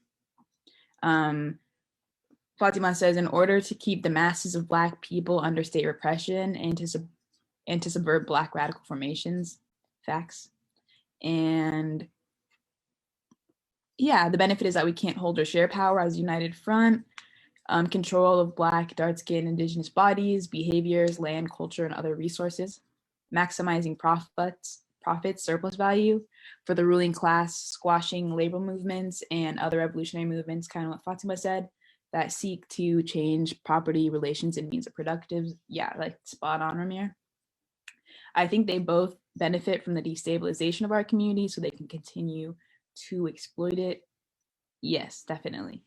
Fatima says, in order to keep the masses of Black people under state repression and to subvert Black radical formations. Facts. And yeah, the benefit is that we can't hold or share power as a united front. Control of Black, dark-skinned, Indigenous bodies, behaviors, land, culture, and other resources. Maximizing profits, surplus value for the ruling class, squashing labor movements and other revolutionary movements, kind of what Fatima said, that seek to change property relations and means of productive. Yeah, like spot on, Ramir. I think they both benefit from the destabilization of our community so they can continue to exploit it. Yes, definitely.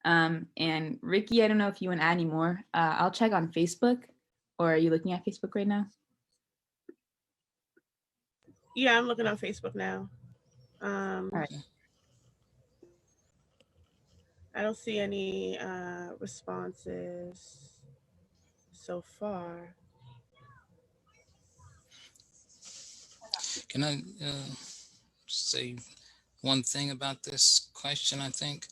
And Ricky, I don't know if you want to add any more. I'll check on Facebook, or are you looking at Facebook right now?
Yeah, I'm looking on Facebook now.
All right.
I don't see any responses so far.
Can I say one thing about this question? I think.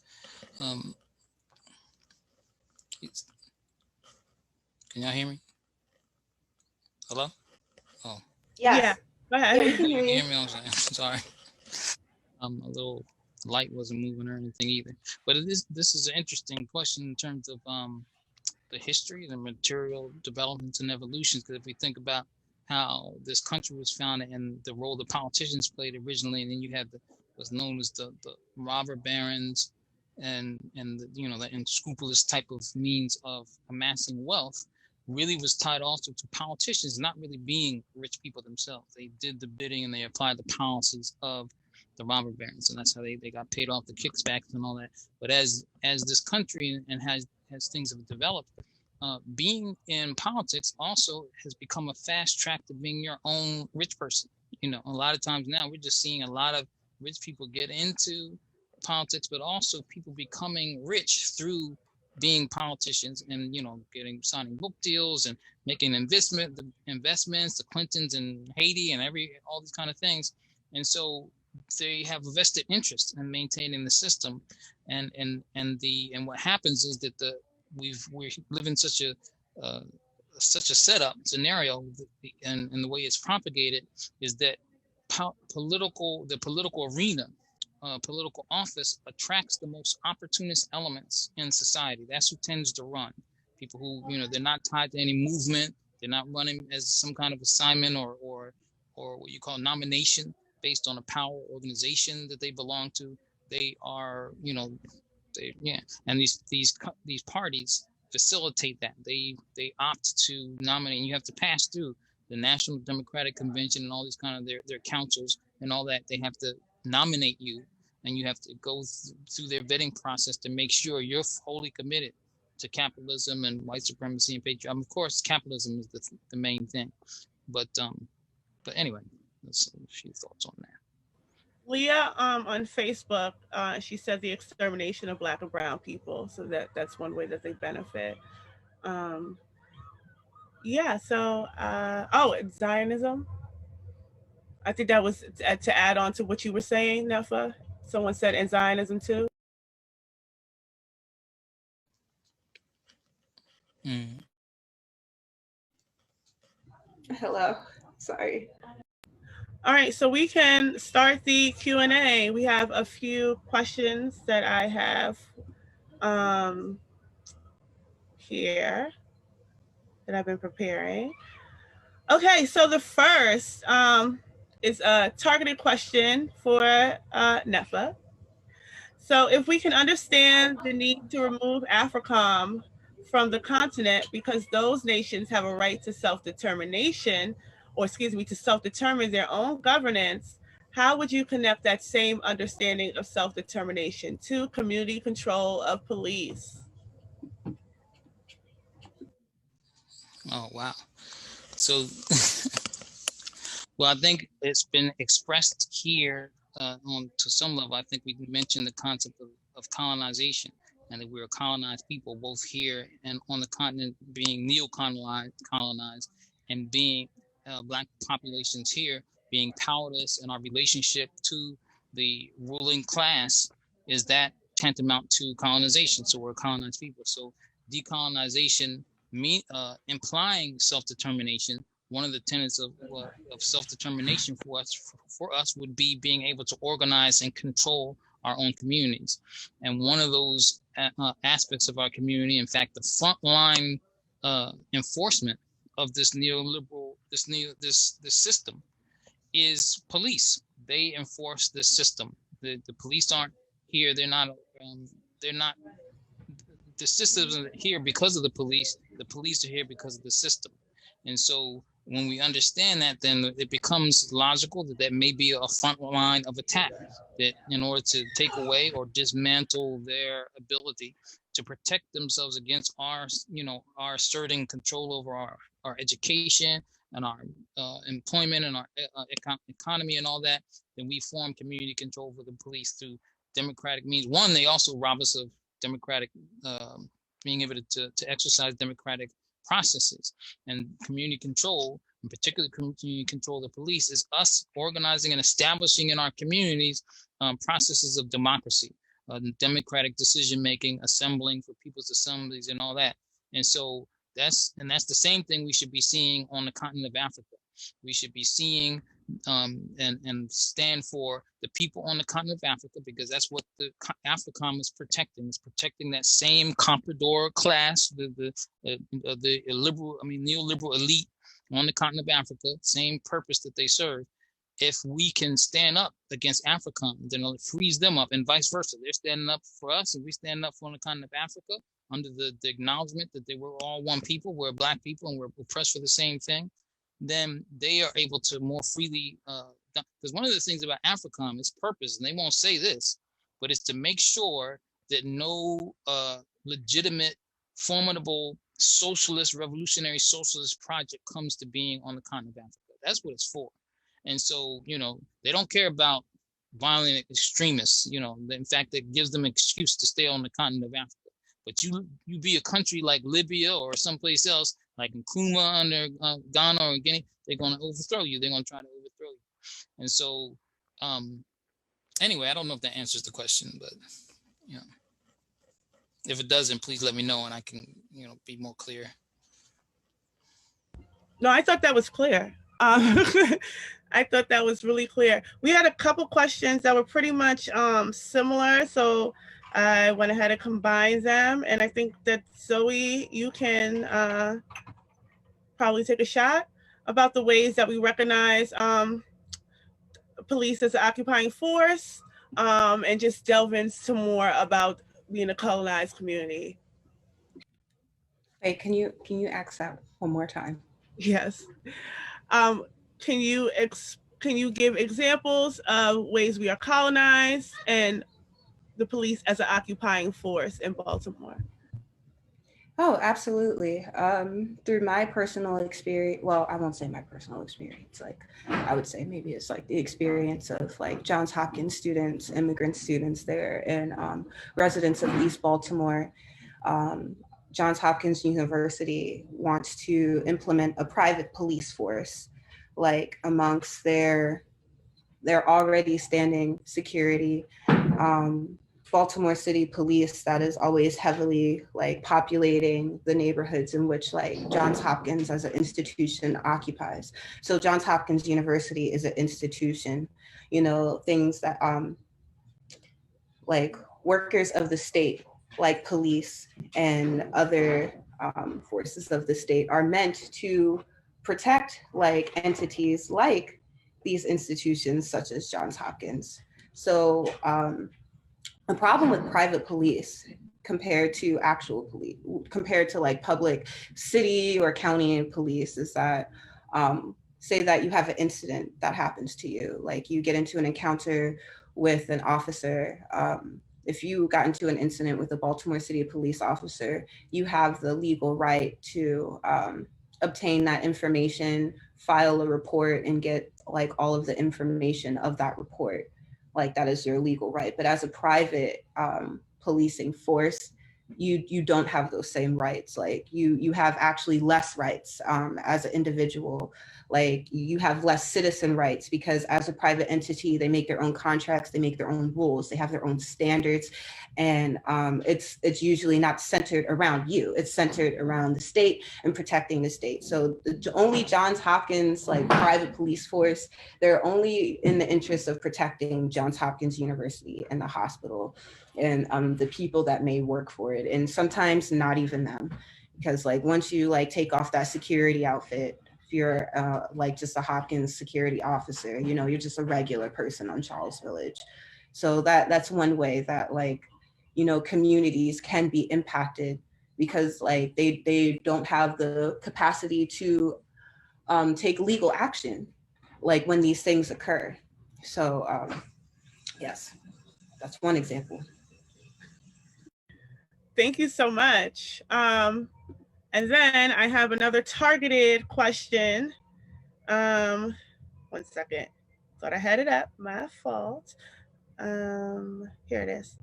Can y'all hear me? Hello? Oh.
Yes.
Yeah, go ahead.
Yeah, we can hear you.
Hear me? I'm sorry. A little light wasn't moving or anything either. But this is an interesting question in terms of the history, the material developments and evolutions. Because if we think about how this country was founded and the role the politicians played originally, and then you had what's known as the robber barons and the, you know, the unscrupulous type of means of amassing wealth, really was tied also to politicians not really being rich people themselves. They did the bidding and they applied the policies of the robber barons, and that's how they got paid off the kickbacks and all that. But as this country and as things have developed, being in politics also has become a fast track to being your own rich person. You know, a lot of times now we're just seeing a lot of rich people get into politics, but also people becoming rich through being politicians and, you know, signing book deals and making investments, the Clintons in Haiti and all these kind of things. And so they have a vested interest in maintaining the system. And what happens is that we live in such a setup scenario, and the way it's propagated is that the political arena, political office attracts the most opportunist elements in society. That's who tends to run. People who, you know, they're not tied to any movement. They're not running as some kind of assignment or what you call nomination based on a power organization that they belong to. They are, you know, and these parties facilitate that. They opt to nominate. And you have to pass through the National Democratic Convention and all these kind of their councils and all that, they have to nominate you, and you have to go through their vetting process to make sure you're wholly committed to capitalism and white supremacy and patriotism. Of course, capitalism is the main thing, but anyway, that's a few thoughts on that.
Leah on Facebook, she said the extermination of Black and brown people. So that's one way that they benefit. Yeah, so, Zionism. I think that was to add on to what you were saying, Nefa. Someone said, and Zionism too.
Hello, sorry.
All right, so we can start the Q&A. We have a few questions that I have here that I've been preparing. Okay, so the first is a targeted question for Nefa. So if we can understand the need to remove AFRICOM from the continent because those nations have a right to self-determination, or to self-determine their own governance, how would you connect that same understanding of self-determination to community control of police?
Oh, wow. So, well, I think it's been expressed here to some level. I think we mentioned the concept of colonization, and that we're a colonized people, both here and on the continent, being neo-colonized, and being Black populations here being powerless, and our relationship to the ruling class is that tantamount to colonization. So we're a colonized people. So decolonization implying self-determination. One of the tenets of self-determination for us would be being able to organize and control our own communities. And one of those aspects of our community, in fact, the frontline enforcement of this neoliberal, this system, is police. They enforce this system. The police aren't here. They're not. The system isn't here because of the police. The police are here because of the system. And so when we understand that, then it becomes logical that there may be a front line of attack, that in order to take away or dismantle their ability to protect themselves against our asserting control over our education and our employment and our economy and all that, then we form community control for the police through democratic means. One, they also rob us of democratic, being able to exercise democratic processes. And community control, in particular community control of the police, is us organizing and establishing in our communities processes of democracy, democratic decision making, assembling for people's assemblies and all that. And so that's the same thing we should be seeing on the continent of Africa. We should be seeing and stand for the people on the continent of Africa, because that's what the AFRICOM is protecting. It's protecting that same comprador class, the neoliberal elite on the continent of Africa, same purpose that they serve. If we can stand up against AFRICOM, then it frees them up, and vice versa. They're standing up for us, and we stand up for the continent of Africa under the acknowledgement that they were all one people, we're Black people, and we're oppressed for the same thing. Then they are able to more freely, because one of the things about AFRICOM is purpose, and they won't say this, but it's to make sure that no legitimate, formidable revolutionary socialist project comes to being on the continent of Africa. That's what it's for. And so, they don't care about violent extremists, in fact, that gives them an excuse to stay on the continent of Africa. But you be a country like Libya or someplace else, like Nkrumah under Ghana or Guinea, they're going to overthrow you. They're going to try to overthrow you. And so, anyway, I don't know if that answers the question, but, if it doesn't, please let me know and I can, be more clear.
No, I thought that was clear. I thought that was really clear. We had a couple questions that were pretty much similar, so I went ahead and combined them. And I think that Zoe, you can probably take a shot about the ways that we recognize police as an occupying force, and just delve into more about being a colonized community.
Wait, can you ask that one more time?
Yes. Can you give examples of ways we are colonized and the police as an occupying force in Baltimore?
Oh, absolutely. Through my personal experience, well, I won't say my personal experience, like I would say maybe it's like the experience of like Johns Hopkins students, immigrant students there, and residents of East Baltimore. Johns Hopkins University wants to implement a private police force, like amongst their already standing security. Baltimore City Police that is always heavily like populating the neighborhoods in which like Johns Hopkins as an institution occupies. So Johns Hopkins University is an institution, you know, things that like workers of the state, like police and other forces of the state are meant to protect like entities like these institutions such as Johns Hopkins. So the problem with private police compared to actual police, compared to like public city or county police is that say that you have an incident that happens to you, like you get into an encounter with an officer. If you got into an incident with a Baltimore City police officer, you have the legal right to obtain that information, file a report, and get like all of the information of that report. Like that is your legal right. But as a private policing force, you don't have those same rights. Like you have actually less rights as an individual. Like you have less citizen rights because as a private entity, they make their own contracts, they make their own rules, they have their own standards, and it's usually not centered around you. It's centered around the state and protecting the state. So the only Johns Hopkins like private police force, they're only in the interest of protecting Johns Hopkins University and the hospital and the people that may work for it, and sometimes not even them, because like once you like take off that security outfit, if you're like just a Hopkins security officer, you know, you're just a regular person on Charles Village. So that's one way that like, you know, communities can be impacted because like they don't have the capacity to take legal action like when these things occur. So yes, that's one example.
Thank you so much. And then I have another targeted question. 1 second. Thought I had it up. My fault. Here it is.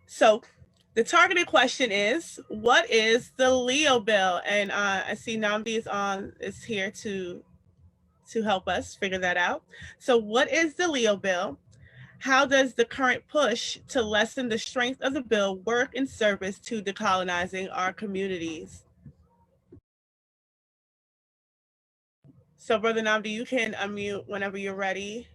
So the targeted question is, what is the Leo bill? And I see Namdi is here to help us figure that out. So what is the Leo bill? How does the current push to lessen the strength of the bill work in service to decolonizing our communities? So Brother Namdi, you can unmute whenever you're ready.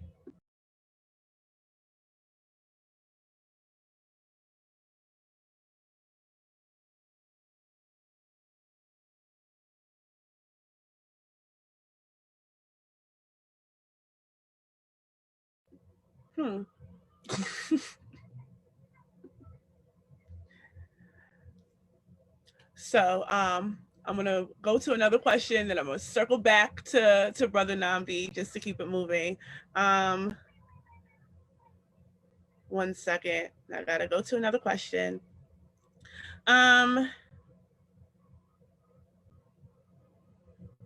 So I'm gonna go to another question, then I'm gonna circle back to Brother Namdi just to keep it moving. 1 second, I gotta go to another question.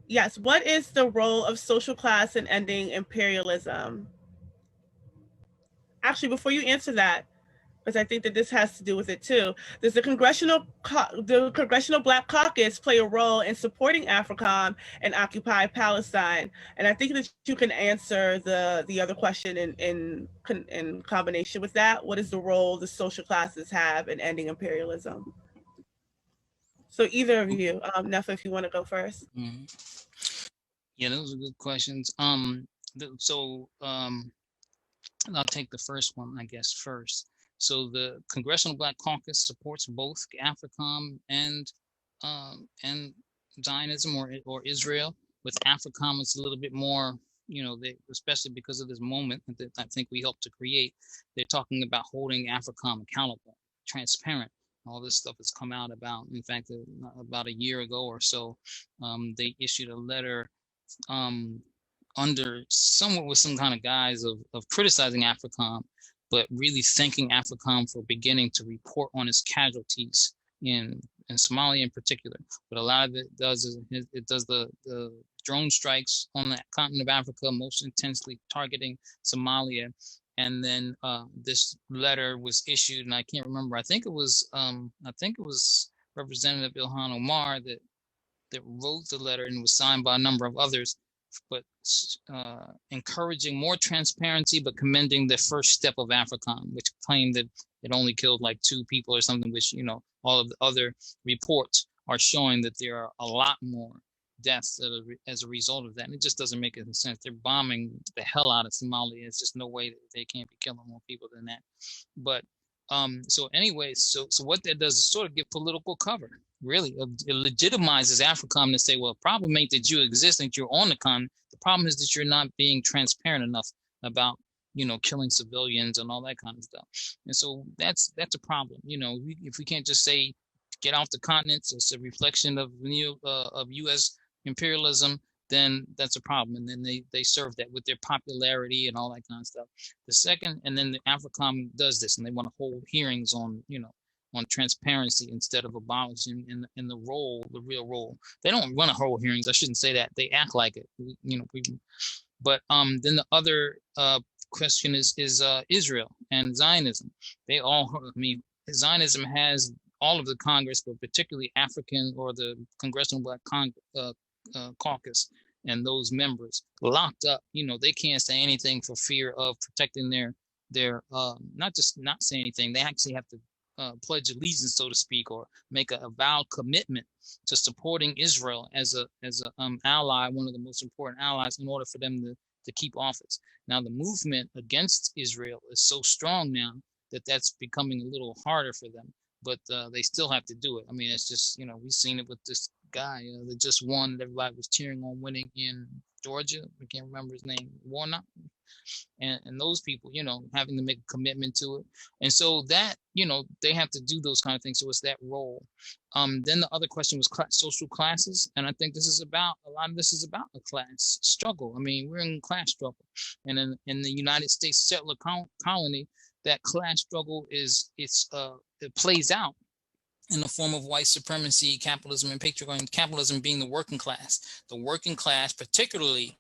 Yes, what is the role of social class in ending imperialism? Actually, before you answer that, because I think that this has to do with it too. Does the Congressional Black Caucus play a role in supporting AFRICOM and Occupy Palestine? And I think that you can answer the other question in combination with that. What is the role the social classes have in ending imperialism? So either of you, Nefa, if you want to go first.
Mm-hmm. Yeah, those are good questions. I'll take the first one, I guess, first. So the Congressional Black Caucus supports both AFRICOM and Zionism or Israel. With AFRICOM, it's a little bit more, you know, especially because of this moment that I think we helped to create. They're talking about holding AFRICOM accountable, transparent. All this stuff has come out about, in fact, about a year ago or so, they issued a letter under somewhat with some kind of guise of criticizing AFRICOM, but really thanking AFRICOM for beginning to report on its casualties in Somalia in particular. But a lot of it does is it does the drone strikes on the continent of Africa, most intensely targeting Somalia. And then this letter was issued, and I can't remember. I think it was Representative Ilhan Omar that wrote the letter, and was signed by a number of others, but encouraging more transparency, but commending the first step of AFRICOM, which claimed that it only killed like 2 people or something, which, you know, all of the other reports are showing that there are a lot more deaths as a result of that. And it just doesn't make any sense. They're bombing the hell out of Somalia. There's just no way that they can't be killing more people than that. But so anyways, so what that does is sort of give political cover. Really, it legitimizes AFRICOM to say, well, the problem ain't that you exist and you're on the continent. The problem is that you're not being transparent enough about, you know, killing civilians and all that kind of stuff. And so that's a problem. You know, if we can't just say get off the continents, it's a reflection of U.S. imperialism, then that's a problem. And then they serve that with their popularity and all that kind of stuff. The second, and then the AFRICOM does this, and they want to hold hearings on, you know, on transparency instead of abolishing in the real role. They don't want to hold hearings. I shouldn't say that. They act like it. You know, but then the other question is Israel and Zionism. They all, I mean, Zionism has all of the Congress, but particularly African or the Congressional Black Caucus and those members locked up. You know, they can't say anything for fear of protecting their not just not say anything. They actually have to pledge allegiance, so to speak, or make a vowed commitment to supporting Israel as a ally, one of the most important allies, in order for them to keep office. Now, the movement against Israel is so strong now that that's becoming a little harder for them, but they still have to do it. I mean, it's just, you know, we've seen it with this guy that just won, that everybody was cheering on winning in Georgia. I can't remember his name, Warnock. And those people, you know, having to make a commitment to it. And so that, you know, they have to do those kind of things. So it's that role. Then the other question was social classes. And I think a lot of this is about a class struggle. I mean, we're in class struggle. And in the United States settler colony, that class struggle it plays out in the form of white supremacy, capitalism, and patriarchy, and capitalism being the working class. The working class, particularly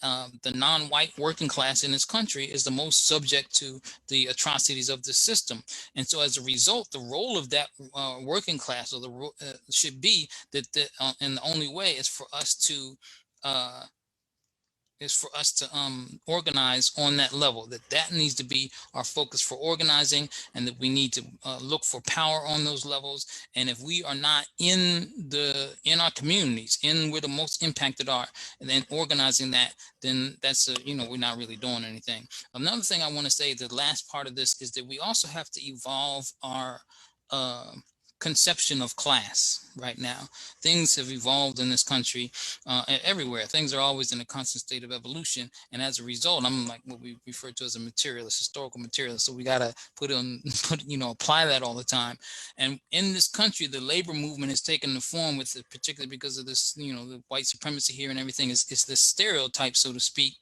the non-white working class in this country, is the most subject to the atrocities of the system. And so as a result, the role of that working class should be that and the only way is for us to organize on that level, that needs to be our focus for organizing, and that we need to look for power on those levels. And if we are not in our communities, in where the most impacted are, and then organizing that, then that's we're not really doing anything. Another thing I want to say, the last part of this, is that we also have to evolve our conception of class. Right now, things have evolved in this country, everywhere. Things are always in a constant state of evolution, and as a result, I'm like what we refer to as a materialist, historical materialist. So we got to apply that all the time. And in this country, the labor movement has taken the form, with it, particularly because of this, the white supremacy here and everything, is this stereotype, so to speak,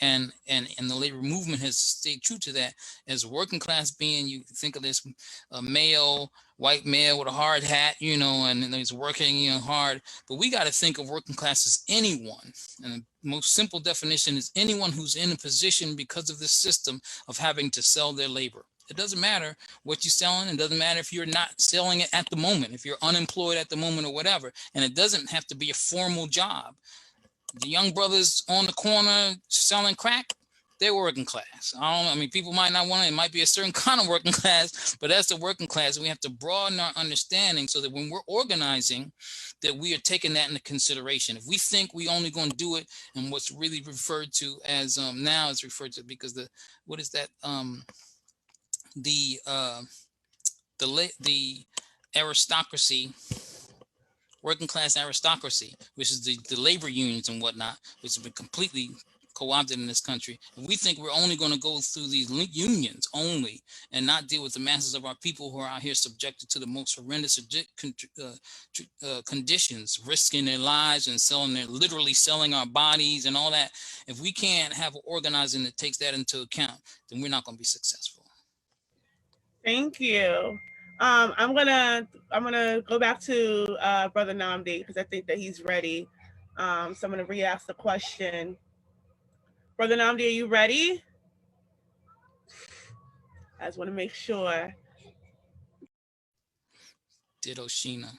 and the labor movement has stayed true to that. As working class being, you think of this white male with a hard hat, and he's working hard. But we got to think of working class as anyone. And the most simple definition is anyone who's in a position, because of this system, of having to sell their labor. It doesn't matter what you're selling. It doesn't matter if you're not selling it at the moment, if you're unemployed at the moment or whatever. And it doesn't have to be a formal job. The young brothers on the corner selling crack, they're working class. People might not want it. It might be a certain kind of working class, but that's the working class. And we have to broaden our understanding so that when we're organizing, that we are taking that into consideration. If we think we only going to do it in what's really referred to as now is referred to, because the aristocracy, working class aristocracy, which is the labor unions and whatnot, which has been completely co-opted in this country. And we think we're only going to go through these unions only and not deal with the masses of our people who are out here subjected to the most horrendous conditions, risking their lives and literally selling our bodies and all that. If we can't have organizing that takes that into account, then we're not going to be successful.
Thank you. I'm gonna go back to Brother Namdi because I think that he's ready. So I'm gonna re-ask the question. Brother Namdi, are you ready? I just want to make sure.
Ditto Sheena.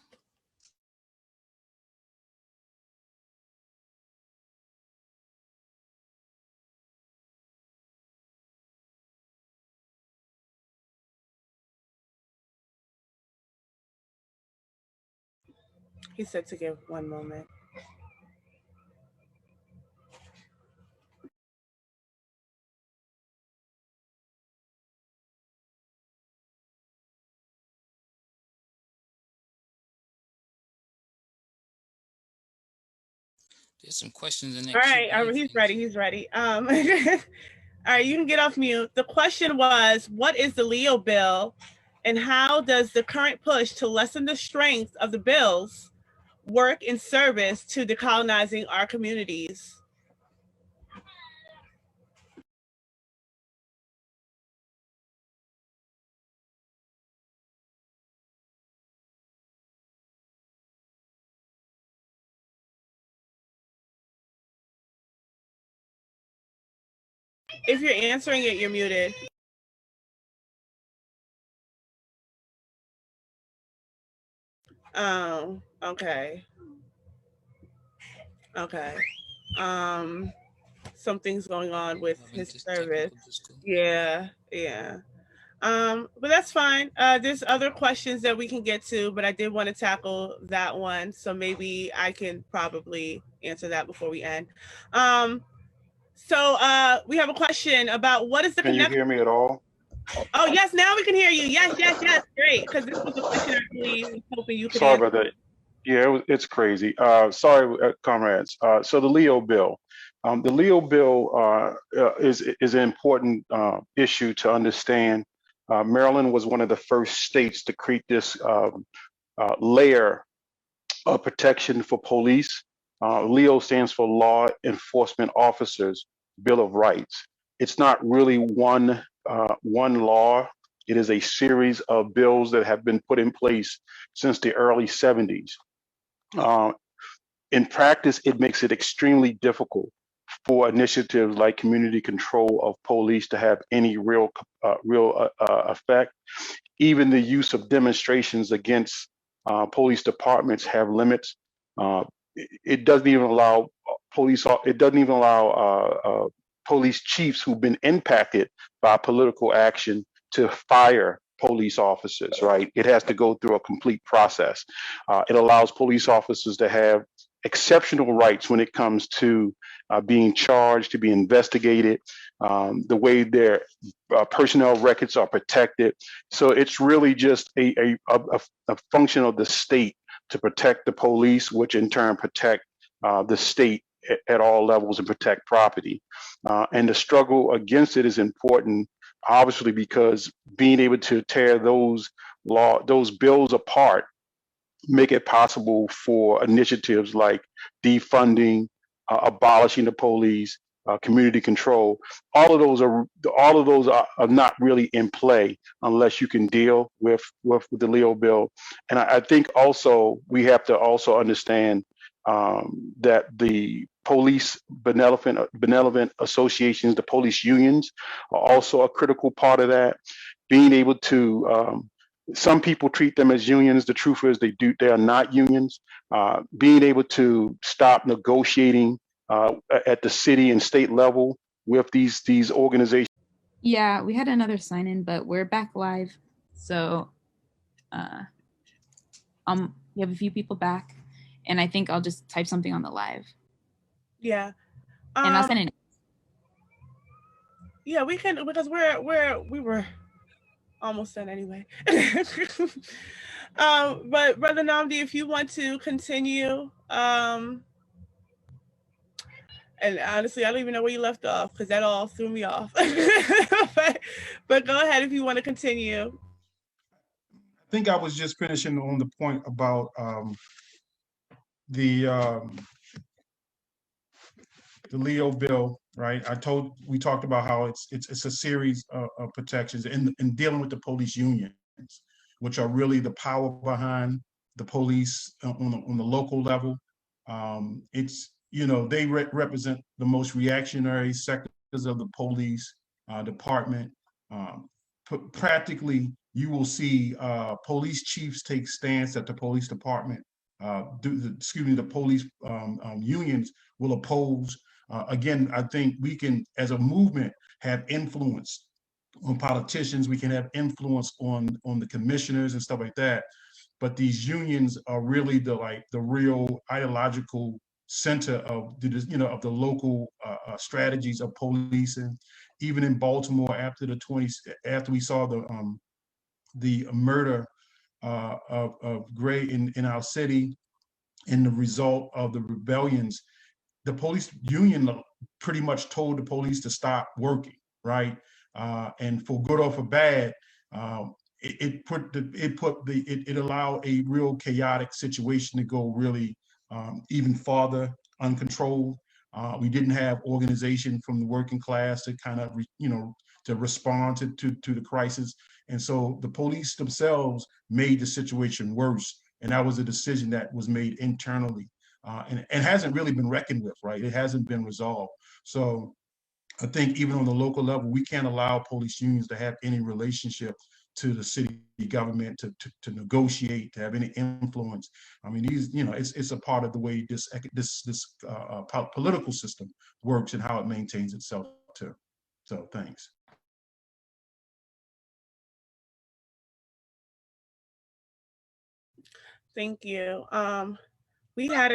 He said to give 1 moment.
There's some questions in there.
All right, he's ready. He's ready. All right, you can get off mute. The question was, what is the Leo bill and how does the current push to lessen the strength of the bills work in service to decolonizing our communities? If you're answering it, you're muted. Oh, okay. Okay. Something's going on with his service. Yeah. But that's fine. There's other questions that we can get to, but I did want to tackle that one. So maybe I can probably answer that before we end. So we have a question about what is the connection.
Can you hear me at all?
Oh, yes, now we can hear you. Yes, great. Because this was a question I really was hoping you could
answer.
Sorry
about that. Yeah, it's crazy. Sorry, comrades. So the Leo bill. The Leo bill is an important issue to understand. Maryland was one of the first states to create this layer of protection for police. Leo stands for Law Enforcement Officers Bill of Rights. It's not really one law. It is a series of bills that have been put in place since the early 70s. In practice, it makes it extremely difficult for initiatives like community control of police to have any real effect. Even the use of demonstrations against police departments have limits. It doesn't even allow police. It doesn't even allow police chiefs who've been impacted by political action to fire police officers. Right? It has to go through a complete process. It allows police officers to have exceptional rights when it comes to being charged, to be investigated, the way their personnel records are protected. So it's really just a function of the state to protect the police, which in turn protect the state at all levels and protect property. And the struggle against it is important, obviously, because being able to tear those bills apart make it possible for initiatives like defunding, abolishing the police, community control. All of those are not really in play unless you can deal with the Leo bill. And I think also we have to also understand that the police benevolent associations, the police unions, are also a critical part of that. Being able to some people treat them as unions. The truth is they are not unions. Being able to stop negotiating at the city and state level with these organizations.
Yeah, we had another sign in, but we're back live. So we have a few people back, and I think I'll just type something on the live.
Yeah.
And I'll send it.
Yeah, we can, because we were almost done anyway. But Brother Namdi, if you want to continue, and And honestly, I don't even know where you left off because that all threw me off. but go ahead if you want to continue.
I think I was just finishing on the point about the Leo bill, right? We talked about how it's a series of protections in dealing with the police unions, which are really the power behind the police on the local level. It's, they represent the most reactionary sectors of the police department. Practically, you will see police chiefs take stance at the police department. The police unions will oppose. Again, I think we can, as a movement, have influence on politicians. We can have influence on the commissioners and stuff like that. But these unions are really the real ideological center of of the local strategies of policing. Even in Baltimore, after we saw the murder of Gray in our city, and the result of the rebellions, the police union pretty much told the police to stop working, right? And for good or for bad, it allowed a real chaotic situation to go really even farther uncontrolled. We didn't have organization from the working class to kind of to respond to the crisis, and so the police themselves made the situation worse. And that was a decision that was made internally, and hasn't really been reckoned with, right? It hasn't been resolved. So I think even on the local level, we can't allow police unions to have any relationship to the city government, to negotiate, to have any influence. I mean, it's a part of the way this political system works and how it maintains itself too. So thanks.
Thank you. We had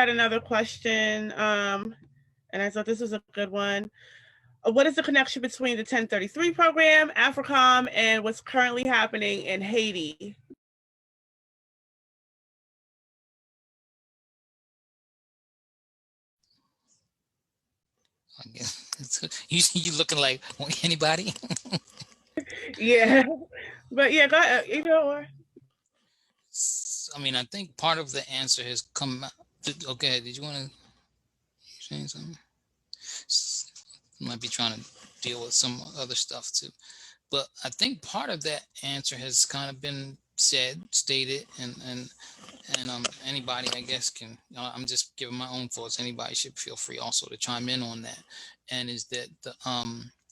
another question, and I thought this was a good one. What is the connection between the 1033 program, AFRICOM, and what's currently happening in Haiti?
I guess you looking like anybody?
Yeah, but yeah, go ahead.
I mean, I think part of the answer has come out. Okay, did you want to say something? Might be trying to deal with some other stuff too, but I think part of that answer has kind of been stated, and anybody, I guess, can. I'm just giving my own thoughts. Anybody should feel free also to chime in on that. And is that the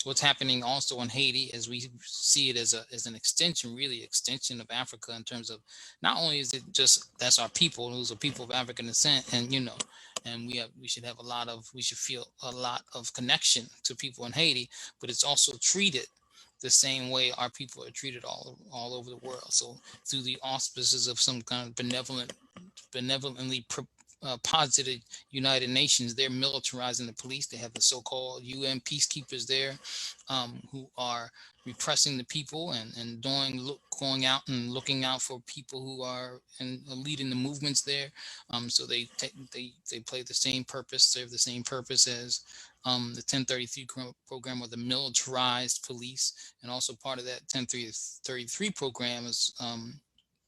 what's happening also in Haiti, as we see it as an extension, really extension of Africa, in terms of not only is it just that's our people, those are people of African descent, and and we should feel a lot of connection to people in Haiti, but it's also treated the same way our people are treated all over the world. So through the auspices of some kind of benevolently posited United Nations, they're militarizing the police. They have the so-called UN peacekeepers there, who are repressing the people and going out and looking out for people who are leading the movements there. So they play the same purpose, serve the same purpose as the 1033 program, or the militarized police. And also part of that 1033 program is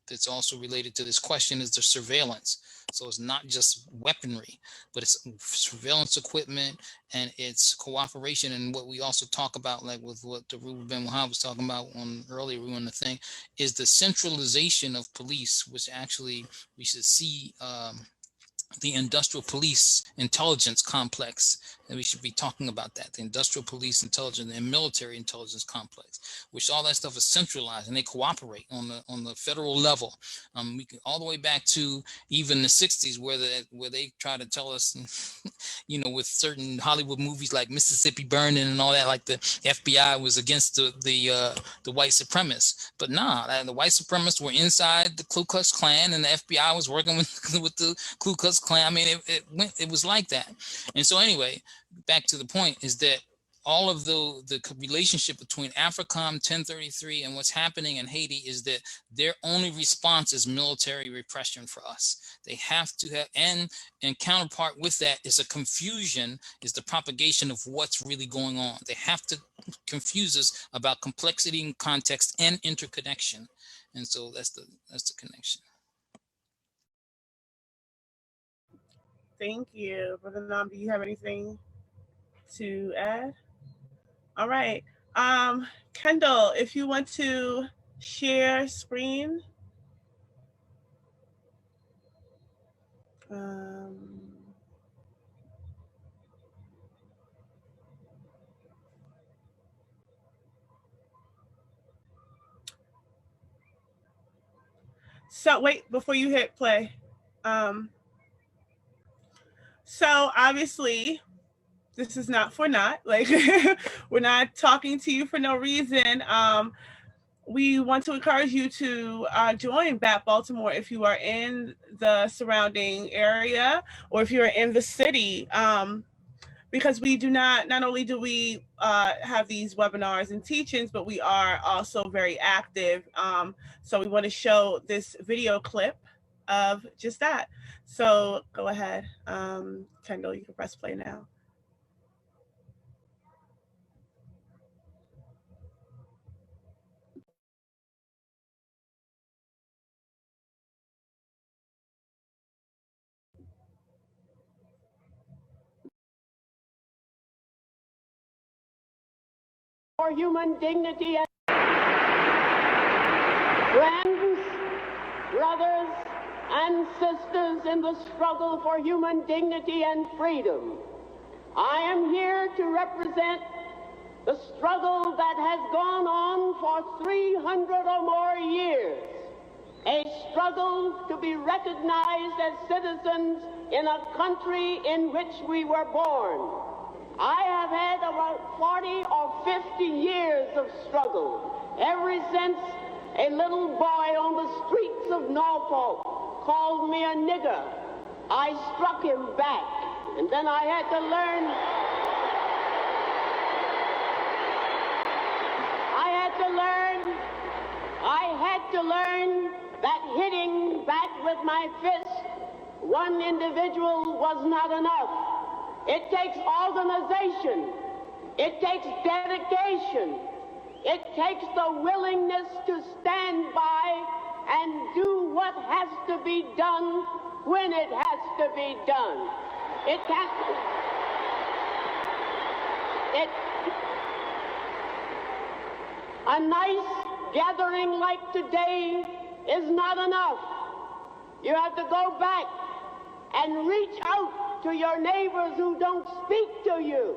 that's also related to this question is the surveillance. So it's not just weaponry, but it's surveillance equipment, and it's cooperation. And what we also talk about, like with what the Ruben Wahab was talking about earlier on the thing, is the centralization of police, which actually we should see the industrial police intelligence complex, and we should be talking about that, the industrial police intelligence and military intelligence complex, which all that stuff is centralized, and they cooperate on the federal level. We can all the way back to even the 60s, where they try to tell us, with certain Hollywood movies like Mississippi Burning and all that, like the FBI was against the white supremacists. But nah, the white supremacists were inside the Ku Klux Klan, and the FBI was working with the Ku Klux Klan. I mean, it was like that. And so anyway, back to the point is that all of the relationship between AFRICOM 1033 and what's happening in Haiti is that their only response is military repression for us. They have to have, and counterpart with that is a confusion, is the propagation of what's really going on. They have to confuse us about complexity and context and interconnection. And so that's the connection.
Thank you. Brother Nam, do you have anything to add? All right. Kendall, if you want to share screen. So wait, before you hit play. So obviously, this is not for naught. Like, we're not talking to you for no reason. We want to encourage you to join BAP Baltimore if you are in the surrounding area or if you're in the city. Because we do not only do we have these webinars and teachings, but we are also very active. So we want to show this video clip of just that. So go ahead, Kendall, you can press play now.
For human dignity and friends, brothers, and sisters in the struggle for human dignity and freedom. I am here to represent the struggle that has gone on for 300 or more years, a struggle to be recognized as citizens in a country in which we were born. I have had about 40 or 50 years of struggle, ever since a little boy on the streets of Norfolk called me a nigger. I struck him back, and then I had to learn that hitting back with my fist one individual was not enough. It takes organization. It takes dedication. It takes the willingness to stand by and do what has to be done when it has to be done. A nice gathering like today is not enough. You have to go back and reach out to your neighbors who don't speak to you.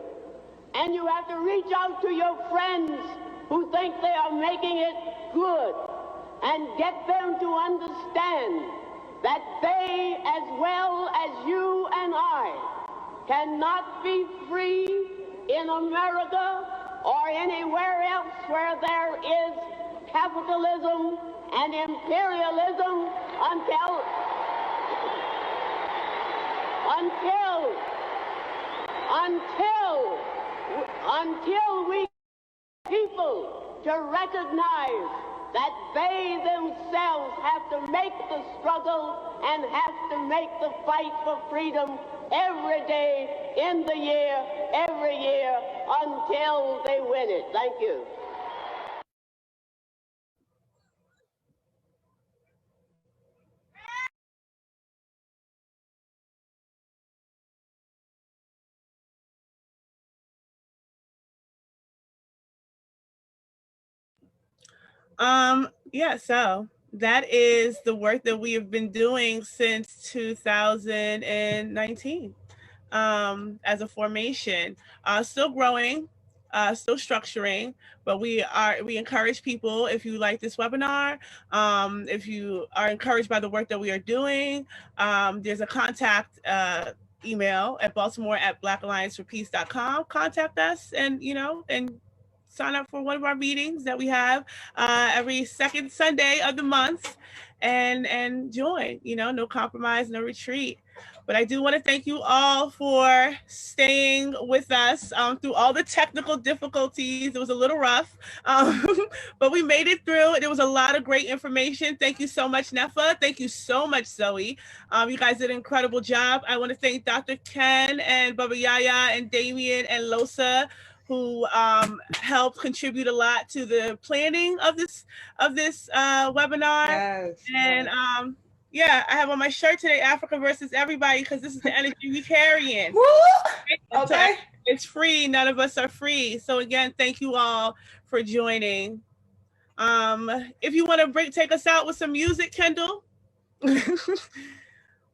And you have to reach out to your friends who think they are making it good and get them to understand that they, as well as you and I, cannot be free in America or anywhere else where there is capitalism and imperialism until we people to recognize that they themselves have to make the struggle and have to make the fight for freedom every day in the year, every year, until they win it. Thank you.
Yeah, so that is the work that we have been doing since 2019 as a formation. Still growing, still structuring, but we encourage people, if you like this webinar, if you are encouraged by the work that we are doing, there's a contact email at baltimore@blackallianceforpeace.com. Contact us and sign up for one of our meetings that we have every second Sunday of the month and join, no compromise, no retreat. But I do want to thank you all for staying with us through all the technical difficulties. It was a little rough, but we made it through. There was a lot of great information. Thank you so much, Nefa. Thank you so much, Zoe. You guys did an incredible job. I want to thank Dr. Ken and Baba Yaya and Damien and Losa, who helped contribute a lot to the planning of this webinar.
Yes,
and
yes.
yeah, I have on my shirt today, Africa versus everybody, because this is the energy we carrying.
Okay.
It's free. None of us are free. So again, thank you all for joining. If you want to take us out with some music, Kendall.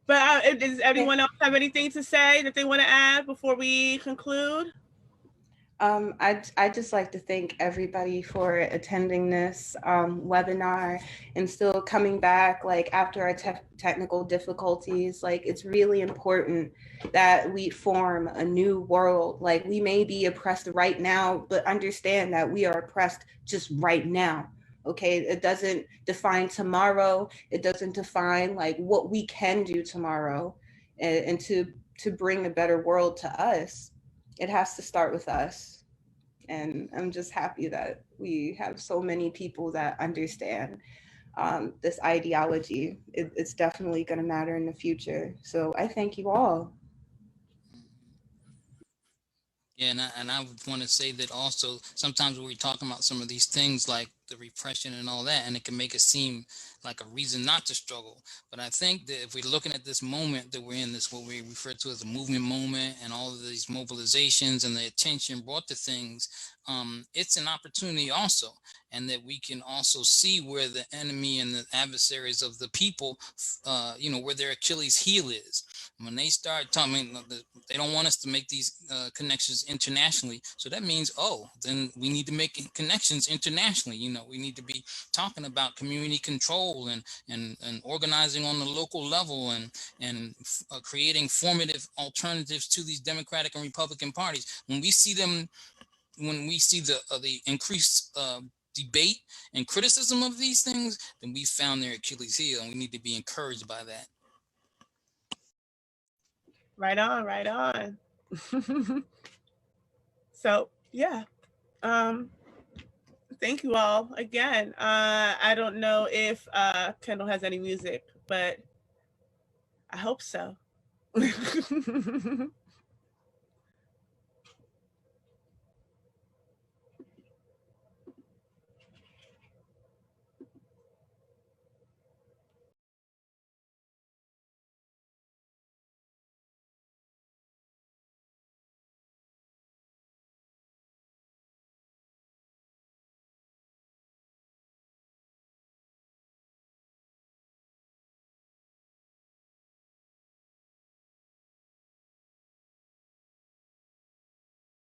But does everyone else have anything to say that they want to add before we conclude?
I'd just like to thank everybody for attending this webinar and still coming back like after our technical difficulties. Like, it's really important that we form a new world. Like, we may be oppressed right now, but understand that we are oppressed just right now. Okay, it doesn't define tomorrow. It doesn't define like what we can do tomorrow, and to bring a better world to us. It has to start with us. And I'm just happy that we have so many people that understand this ideology. It's definitely going to matter in the future. So I thank you all.
Yeah, and I would want to say that also sometimes when we're talking about some of these things like the repression and all that, and it can make it seem like a reason not to struggle. But I think that if we're looking at this moment that we're in, this what we refer to as a movement moment, and all of these mobilizations and the attention brought to things, it's an opportunity also, and that we can also see where the enemy and the adversaries of the people, where their Achilles heel is. When they start talking, they don't want us to make these connections internationally. So that means, then we need to make connections internationally. We need to be talking about community control and organizing on the local level and creating formative alternatives to these Democratic and Republican parties. When we see the increased debate and criticism of these things, then we found their Achilles heel, and we need to be encouraged by that.
Right on, right on. So yeah, thank you all again. I don't know if Kendall has any music, but I hope so.